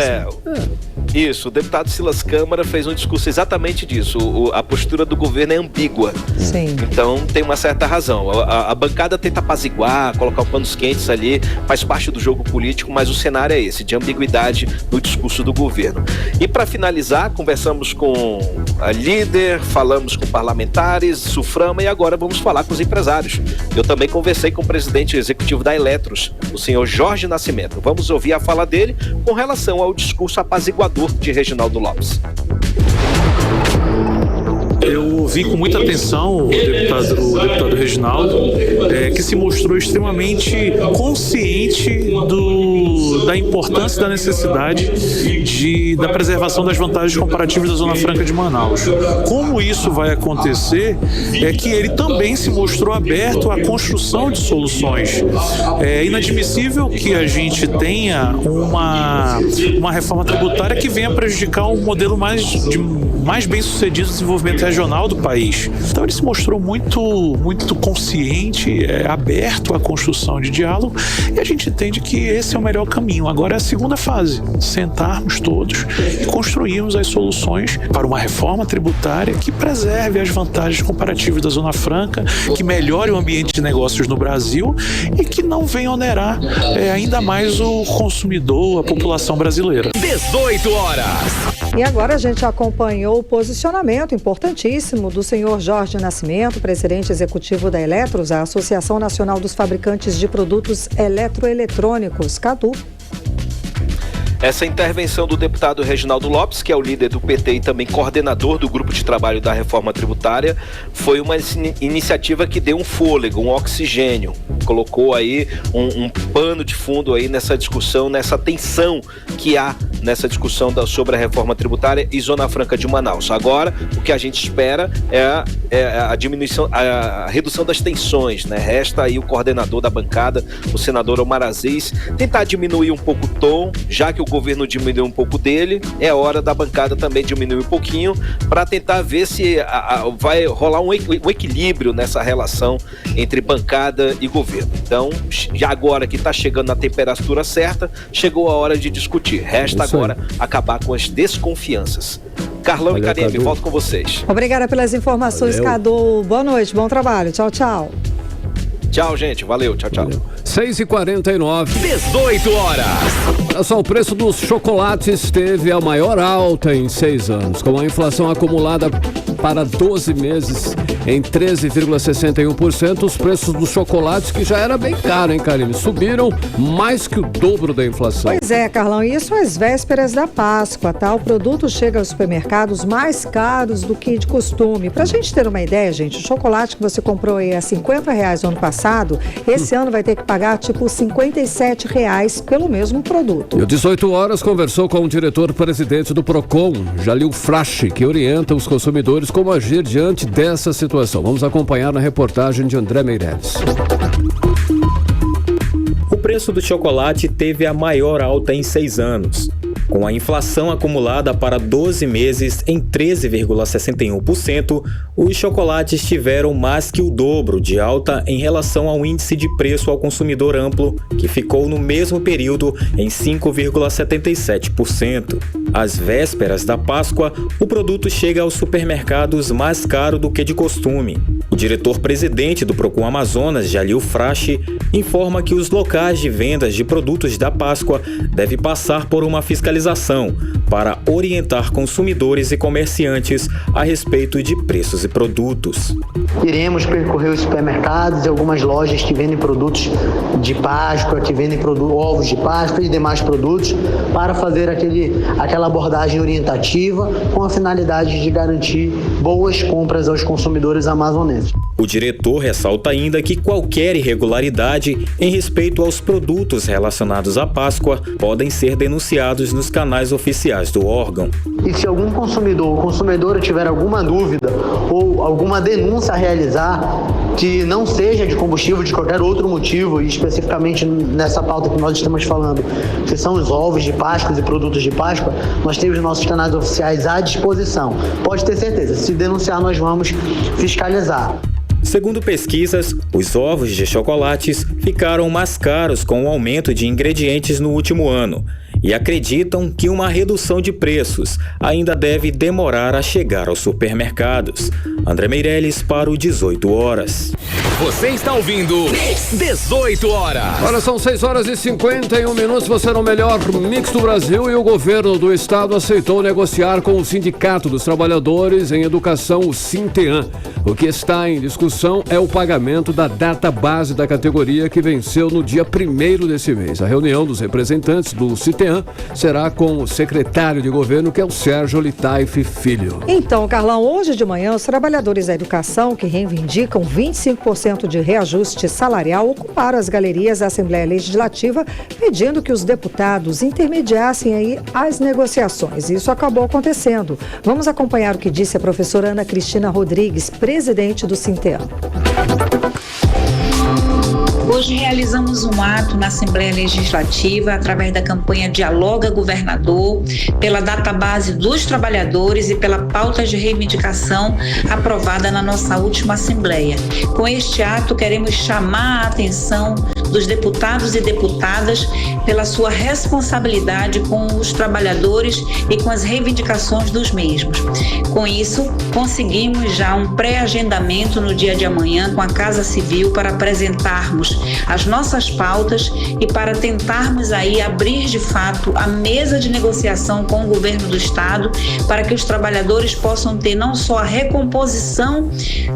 Isso, o deputado Silas Câmara fez um discurso exatamente disso. A postura do governo é ambígua. Sim. Então tem uma certa razão. A bancada tenta apaziguar, colocar panos quentes ali, faz parte do jogo político, mas o cenário é esse, de ambiguidade no discurso do governo. E para finalizar, conversamos com a líder, falamos com parlamentares, Suframa, e agora vamos falar com os empresários. Eu também conversei com o presidente executivo da Eletros, o senhor Jorge Nascimento. Vamos ouvir a fala dele com relação ao discurso apaziguador de Reginaldo Lopes. Eu ouvi com muita atenção o deputado Reginaldo, que se mostrou extremamente consciente da importância e da necessidade da preservação das vantagens comparativas da Zona Franca de Manaus. Como isso vai acontecer é que ele também se mostrou aberto à construção de soluções. É inadmissível que a gente tenha uma reforma tributária que venha prejudicar o modelo mais bem sucedido do desenvolvimento regional do país. Então ele se mostrou muito consciente, aberto à construção de diálogo, e a gente entende que esse é o melhor caminho. Agora é a segunda fase, sentarmos todos e construirmos as soluções para uma reforma tributária que preserve as vantagens comparativas da Zona Franca, que melhore o ambiente de negócios no Brasil e que não venha onerar ainda mais o consumidor, a população brasileira. 18 horas. E agora a gente acompanhou o posicionamento importantíssimo do senhor Jorge Nascimento, presidente executivo da Eletros, a Associação Nacional dos Fabricantes de Produtos Eletroeletrônicos, Cadu. Essa intervenção do deputado Reginaldo Lopes, que é o líder do PT e também coordenador do grupo de trabalho da reforma tributária, foi uma iniciativa que deu um fôlego, um oxigênio, colocou aí um pano de fundo aí nessa discussão, nessa tensão que há nessa discussão sobre a reforma tributária e Zona Franca de Manaus. Agora, o que a gente espera é a diminuição, a redução das tensões, né? Resta aí o coordenador da bancada, o senador Omar Aziz, tentar diminuir um pouco o tom, já que o governo diminuiu um pouco dele, é hora da bancada também diminuir um pouquinho para tentar ver se vai rolar um equilíbrio nessa relação entre bancada e governo. Então, já agora que está chegando na temperatura certa, chegou a hora de discutir. Resta agora acabar com as desconfianças. Carlão e Karine, volto com vocês. Obrigada pelas informações, Cadu. Boa noite, bom trabalho. Tchau, tchau. Tchau, gente. Valeu. Tchau, tchau. 6h49. 18 horas. Olha só, o preço dos chocolates teve a maior alta em 6 anos, com a inflação acumulada para 12 meses em 13,61%. Os preços dos chocolates, que já era bem caro, hein, Karine? Subiram mais que o dobro da inflação. Pois é, Carlão, e isso às vésperas da Páscoa, tá? O produto chega aos supermercados mais caros do que de costume. Pra gente ter uma ideia, gente, o chocolate que você comprou aí a R$50 no ano passado, esse ano vai ter que pagar tipo R$57 pelo mesmo produto. E o 18 horas conversou com o diretor-presidente do Procon, Jalil Frache, que orienta os consumidores como agir diante dessa situação. Vamos acompanhar na reportagem de André Meireles. O preço do chocolate teve a maior alta em 6 anos. Com a inflação acumulada para 12 meses em 13,61%, os chocolates tiveram mais que o dobro de alta em relação ao índice de preço ao consumidor amplo, que ficou no mesmo período em 5,77%. Às vésperas da Páscoa, o produto chega aos supermercados mais caro do que de costume. O diretor-presidente do Procon Amazonas, Jalil Frache, informa que os locais de vendas de produtos da Páscoa devem passar por uma fiscalização para orientar consumidores e comerciantes a respeito de preços e produtos. Iremos percorrer os supermercados e algumas lojas que vendem produtos de Páscoa, que vendem ovos de Páscoa e demais produtos, para fazer aquela abordagem orientativa com a finalidade de garantir boas compras aos consumidores amazonenses. O diretor ressalta ainda que qualquer irregularidade em respeito aos produtos relacionados à Páscoa podem ser denunciados nos canais oficiais do órgão. E se algum consumidor ou consumidora tiver alguma dúvida ou alguma denúncia a realizar que não seja de combustível, de qualquer outro motivo, e especificamente nessa pauta que nós estamos falando, que são os ovos de Páscoa e produtos de Páscoa, nós temos nossos canais oficiais à disposição. Pode ter certeza, se denunciar nós vamos fiscalizar. Segundo pesquisas, os ovos de chocolates ficaram mais caros com o aumento de ingredientes no último ano e acreditam que uma redução de preços ainda deve demorar a chegar aos supermercados. André Meirelles para o 18 horas. Você está ouvindo 18 horas. Agora são 6 horas e 51 minutos. Você no melhor mix do Brasil, e o governo do estado aceitou negociar com o Sindicato dos Trabalhadores em Educação, o Sintean. O que está em discussão é o pagamento da data base da categoria, que venceu no dia 1º desse mês. A reunião dos representantes do Sintean será com o secretário de governo, que é o Sérgio Litaif Filho. Então, Carlão, hoje de manhã, os trabalhadores da educação, que reivindicam 25% de reajuste salarial, ocuparam as galerias da Assembleia Legislativa, pedindo que os deputados intermediassem aí as negociações. Isso acabou acontecendo. Vamos acompanhar o que disse a professora Ana Cristina Rodrigues, presidente do Sintean. Hoje realizamos um ato na Assembleia Legislativa através da campanha Dialoga Governador, pela database dos trabalhadores e pela pauta de reivindicação aprovada na nossa última Assembleia. Com este ato, queremos chamar a atenção dos deputados e deputadas pela sua responsabilidade com os trabalhadores e com as reivindicações dos mesmos. Com isso, conseguimos já um pré-agendamento no dia de amanhã com a Casa Civil para apresentarmos as nossas pautas e para tentarmos aí abrir de fato a mesa de negociação com o governo do estado, para que os trabalhadores possam ter não só a recomposição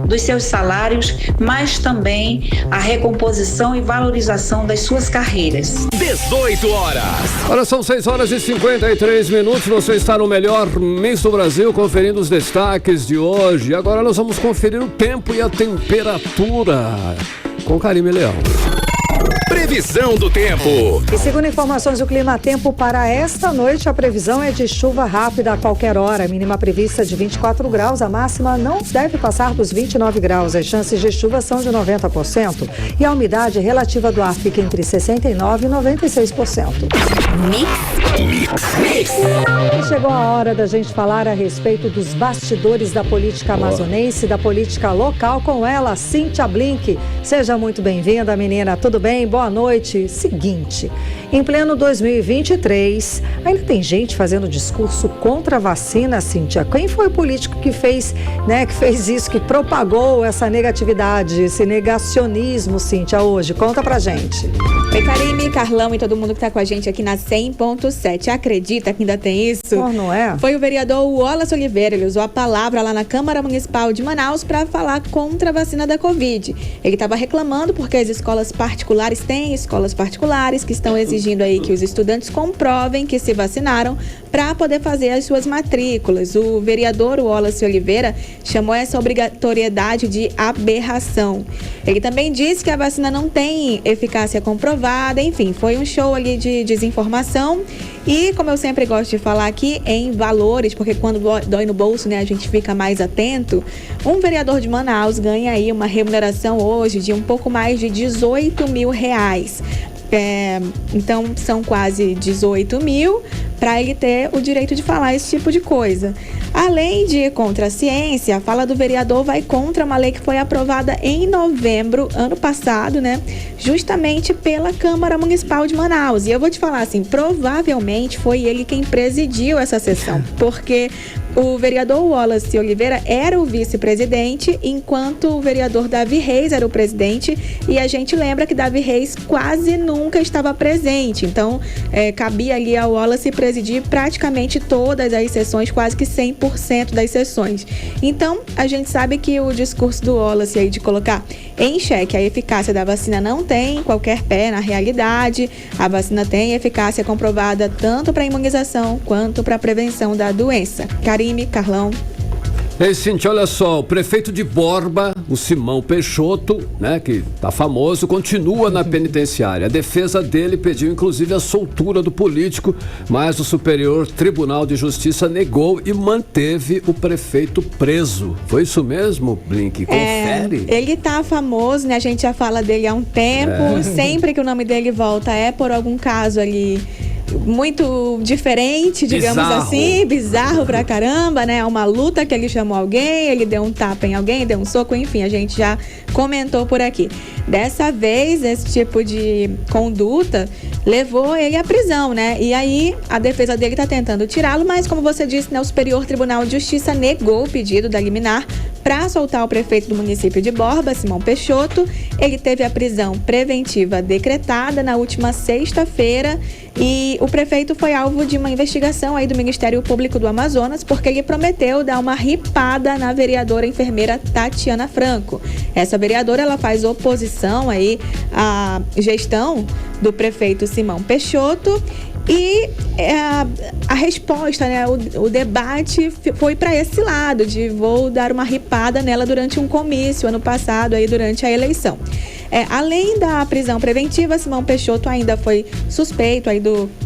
dos seus salários, mas também a recomposição e valorização das suas carreiras. 18 horas. Agora são 6 horas e 53 minutos. Você está no melhor mix do Brasil, conferindo os destaques de hoje. Agora nós vamos conferir o tempo e a temperatura com Karime Leão. Previsão do tempo. E segundo informações do Clima Tempo, para esta noite a previsão é de chuva rápida a qualquer hora. A mínima prevista de 24 graus, a máxima não deve passar dos 29 graus. As chances de chuva são de 90% e a umidade relativa do ar fica entre 69% e 96%. Mix. Chegou a hora da gente falar a respeito dos bastidores da política amazonense, da política local, com ela, Cíntia Blink. Seja muito bem-vinda, menina. Tudo bem? Boa noite. Seguinte, em pleno 2023, ainda tem gente fazendo discurso contra a vacina, Cíntia. Quem foi o político que fez isso, que propagou essa negatividade, esse negacionismo, Cíntia, hoje? Conta pra gente. Oi, Karime, Carlão e todo mundo que tá com a gente aqui na 100.7. Acredita que ainda tem isso? Não é? Foi o vereador Wallace Oliveira. Ele usou a palavra lá na Câmara Municipal de Manaus para falar contra a vacina da Covid. Ele estava reclamando porque as escolas particulares têm escolas particulares que estão exigindo aí que os estudantes comprovem que se vacinaram para poder fazer as suas matrículas. O vereador Wallace Oliveira chamou essa obrigatoriedade de aberração. Ele também disse que a vacina não tem eficácia comprovada, enfim, foi um show ali de desinformação. E, como eu sempre gosto de falar aqui, em valores, porque quando dói no bolso, né, a gente fica mais atento. Um vereador de Manaus ganha aí uma remuneração hoje de um pouco mais de R$18 mil. Então são quase 18 mil para ele ter o direito de falar esse tipo de coisa. Além de ir contra a ciência, a fala do vereador vai contra uma lei que foi aprovada em novembro, ano passado, né? Justamente pela Câmara Municipal de Manaus. E eu vou te falar assim, provavelmente foi ele quem presidiu essa sessão, porque o vereador Wallace Oliveira era o vice-presidente, enquanto o vereador Davi Reis era o presidente, e a gente lembra que Davi Reis quase nunca estava presente, então cabia ali ao Wallace presidir praticamente todas as sessões, quase que 100% das sessões. Então, a gente sabe que o discurso do Wallace aí de colocar em xeque a eficácia da vacina não tem qualquer pé na realidade. A vacina tem eficácia comprovada tanto para imunização quanto para prevenção da doença. Karime, Carlão. Ei, Cíntia, olha só, o prefeito de Borba, o Simão Peixoto, né, que tá famoso, continua na penitenciária. A defesa dele pediu inclusive a soltura do político, mas o Superior Tribunal de Justiça negou e manteve o prefeito preso. Foi isso mesmo, Blink? Confere. Ele tá famoso, né? A gente já fala dele há um tempo. Sempre que o nome dele volta é por algum caso ali muito diferente, digamos assim, bizarro pra caramba, né? Uma luta que ele chamou alguém, ele deu um tapa em alguém, deu um soco, enfim, a gente já comentou por aqui. Dessa vez, esse tipo de conduta levou ele à prisão, né? E aí, a defesa dele tá tentando tirá-lo, mas como você disse, né, o Superior Tribunal de Justiça negou o pedido da liminar para soltar o prefeito do município de Borba, Simão Peixoto. Ele teve a prisão preventiva decretada na última sexta-feira e o prefeito foi alvo de uma investigação aí do Ministério Público do Amazonas porque ele prometeu dar uma ripada na vereadora enfermeira Tatiana Franco. Essa vereadora, ela faz oposição aí à gestão do prefeito Simão Peixoto. E a resposta, né, o debate foi para esse lado, de vou dar uma ripada nela durante um comício ano passado, aí durante a eleição. Além da prisão preventiva, Simão Peixoto ainda foi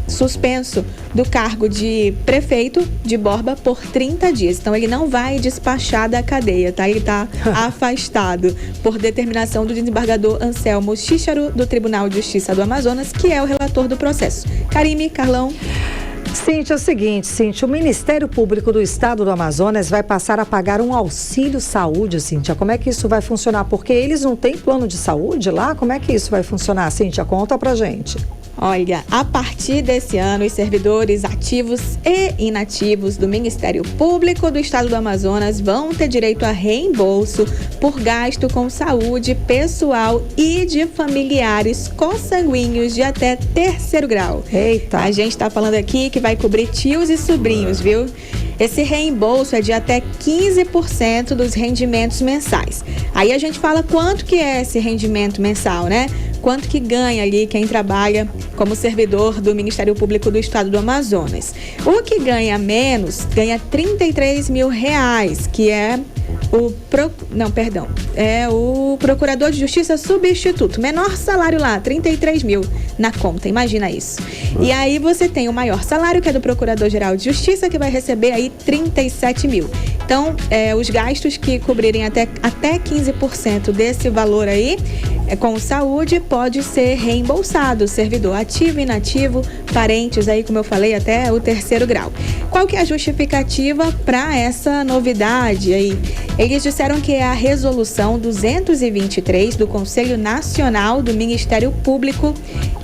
suspenso do cargo de prefeito de Borba por 30 dias. Então ele não vai despachar da cadeia, tá? Ele está afastado por determinação do desembargador Anselmo Xícharo, do Tribunal de Justiça do Amazonas, que é o relator do processo. Karime, Carlão. Cíntia, é o seguinte, Cíntia, o Ministério Público do Estado do Amazonas vai passar a pagar um auxílio saúde, Cíntia. Como é que isso vai funcionar? Porque eles não têm plano de saúde lá? Como é que isso vai funcionar, Cíntia? Conta pra gente. Olha, a partir desse ano, os servidores ativos e inativos do Ministério Público do Estado do Amazonas vão ter direito a reembolso por gasto com saúde pessoal e de familiares consanguíneos de até 3º grau. Eita! A gente está falando aqui que vai cobrir tios e sobrinhos, viu? Esse reembolso é de até 15% dos rendimentos mensais. Aí a gente fala quanto que é esse rendimento mensal, né? Quanto que ganha ali quem trabalha como servidor do Ministério Público do Estado do Amazonas. O que ganha menos, ganha R$33 mil, que é o Procurador de Justiça substituto. Menor salário lá, 33 mil na conta, imagina isso. E aí você tem o maior salário, que é do Procurador-Geral de Justiça, que vai receber aí 37 mil. Então, os gastos que cobrirem até 15% desse valor aí, com saúde, pode ser reembolsado. Servidor ativo, inativo, parentes aí, como eu falei, até o 3º grau. Qual que é a justificativa para essa novidade aí? Eles disseram que é a resolução 223 do Conselho Nacional do Ministério Público,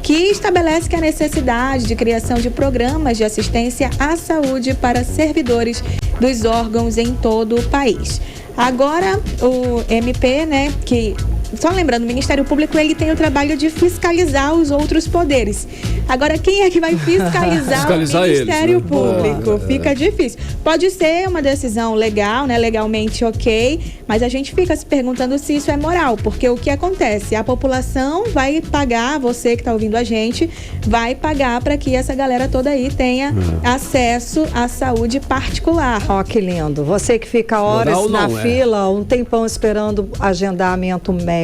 que estabelece que a necessidade de criação de programas de assistência à saúde para servidores dos órgãos em todo o país. Agora, o MP, né, que... Só lembrando, o Ministério Público, ele tem o trabalho de fiscalizar os outros poderes. Agora, quem é que vai fiscalizar o Ministério Público? Fica difícil. Pode ser uma decisão legal, né? Legalmente ok, mas a gente fica se perguntando se isso é moral, porque o que acontece? A população vai pagar, você que está ouvindo a gente, vai pagar para que essa galera toda aí tenha acesso à saúde particular. Ó, que lindo. Você que fica horas na fila, um tempão esperando agendamento médico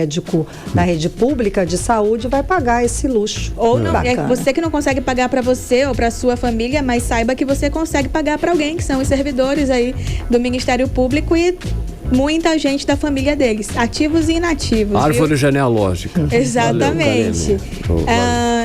na rede pública de saúde, vai pagar esse luxo. Ou não, você que não consegue pagar para você ou para sua família, mas saiba que você consegue pagar para alguém, que são os servidores aí do Ministério Público e muita gente da família deles, ativos e inativos. Árvore genealógica. Exatamente.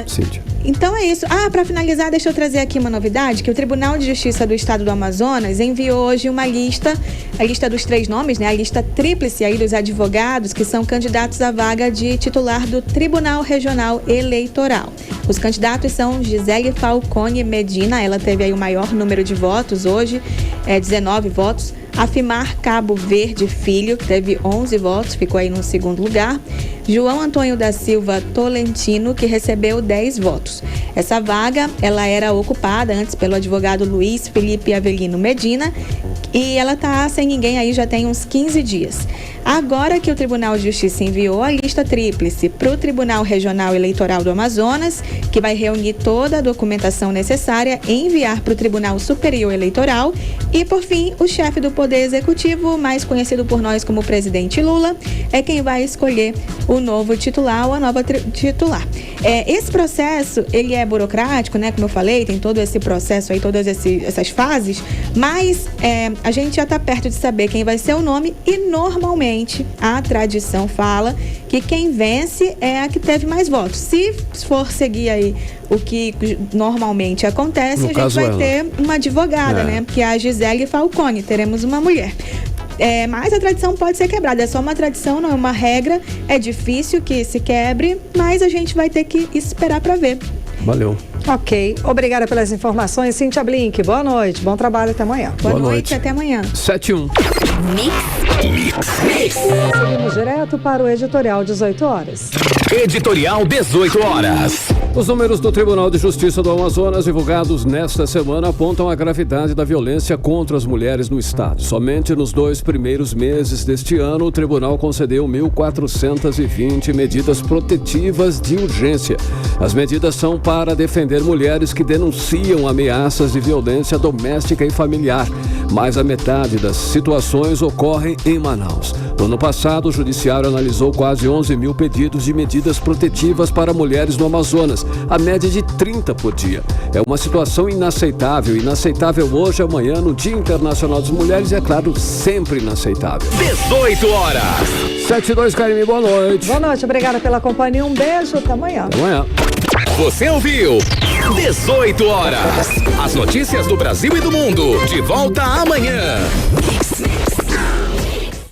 Cíntia. Então é isso. Para finalizar, deixa eu trazer aqui uma novidade, que o Tribunal de Justiça do Estado do Amazonas enviou hoje uma lista, a lista dos 3 nomes, né? A lista tríplice aí dos advogados que são candidatos à vaga de titular do Tribunal Regional Eleitoral. Os candidatos são Gisele Falcone Medina, ela teve aí o maior número de votos hoje, 19 votos. Afimar Cabo Verde Filho, teve 11 votos, ficou aí no segundo lugar. João Antônio da Silva Tolentino, que recebeu 10 votos. Essa vaga, ela era ocupada antes pelo advogado Luiz Felipe Avelino Medina, e ela está sem ninguém aí já tem uns 15 dias. Agora que o Tribunal de Justiça enviou a lista tríplice para o Tribunal Regional Eleitoral do Amazonas, que vai reunir toda a documentação necessária e enviar para o Tribunal Superior Eleitoral, e por fim, o chefe do Poder Executivo, mais conhecido por nós como presidente Lula, é quem vai escolher o novo titular ou a nova titular. Esse processo, ele é burocrático, né? Como eu falei, tem todo esse processo aí, todas essas fases, mas a gente já está perto de saber quem vai ser o nome, e normalmente a tradição fala que quem vence é a que teve mais votos. Se for seguir aí o que normalmente acontece, a gente vai ter uma advogada, né? Que é a Gisele Falcone, teremos uma mulher. Mas a tradição pode ser quebrada, é só uma tradição, não é uma regra, é difícil que se quebre, mas a gente vai ter que esperar para ver. Valeu. Ok, obrigada pelas informações, Cíntia Blink, boa noite, bom trabalho, até amanhã. Boa noite, até amanhã. 7-1. Seguimos direto para o editorial 18 horas. Editorial 18 horas. Os números do Tribunal de Justiça do Amazonas divulgados nesta semana apontam a gravidade da violência contra as mulheres no estado. Somente nos 2 primeiros meses deste ano, o tribunal concedeu 1.420 medidas protetivas de urgência. As medidas são para defender mulheres que denunciam ameaças de violência doméstica e familiar. Mais a metade das situações ocorrem em Manaus. No ano passado, o Judiciário analisou quase 11 mil pedidos de medidas protetivas para mulheres no Amazonas, a média de 30 por dia. É uma situação inaceitável hoje, amanhã, no Dia Internacional das Mulheres, e é claro, sempre inaceitável. 18 horas. 7-2, Karime, boa noite. Boa noite, obrigada pela companhia, um beijo, até amanhã. Até amanhã. Você ouviu 18 horas. As notícias do Brasil e do mundo. De volta amanhã.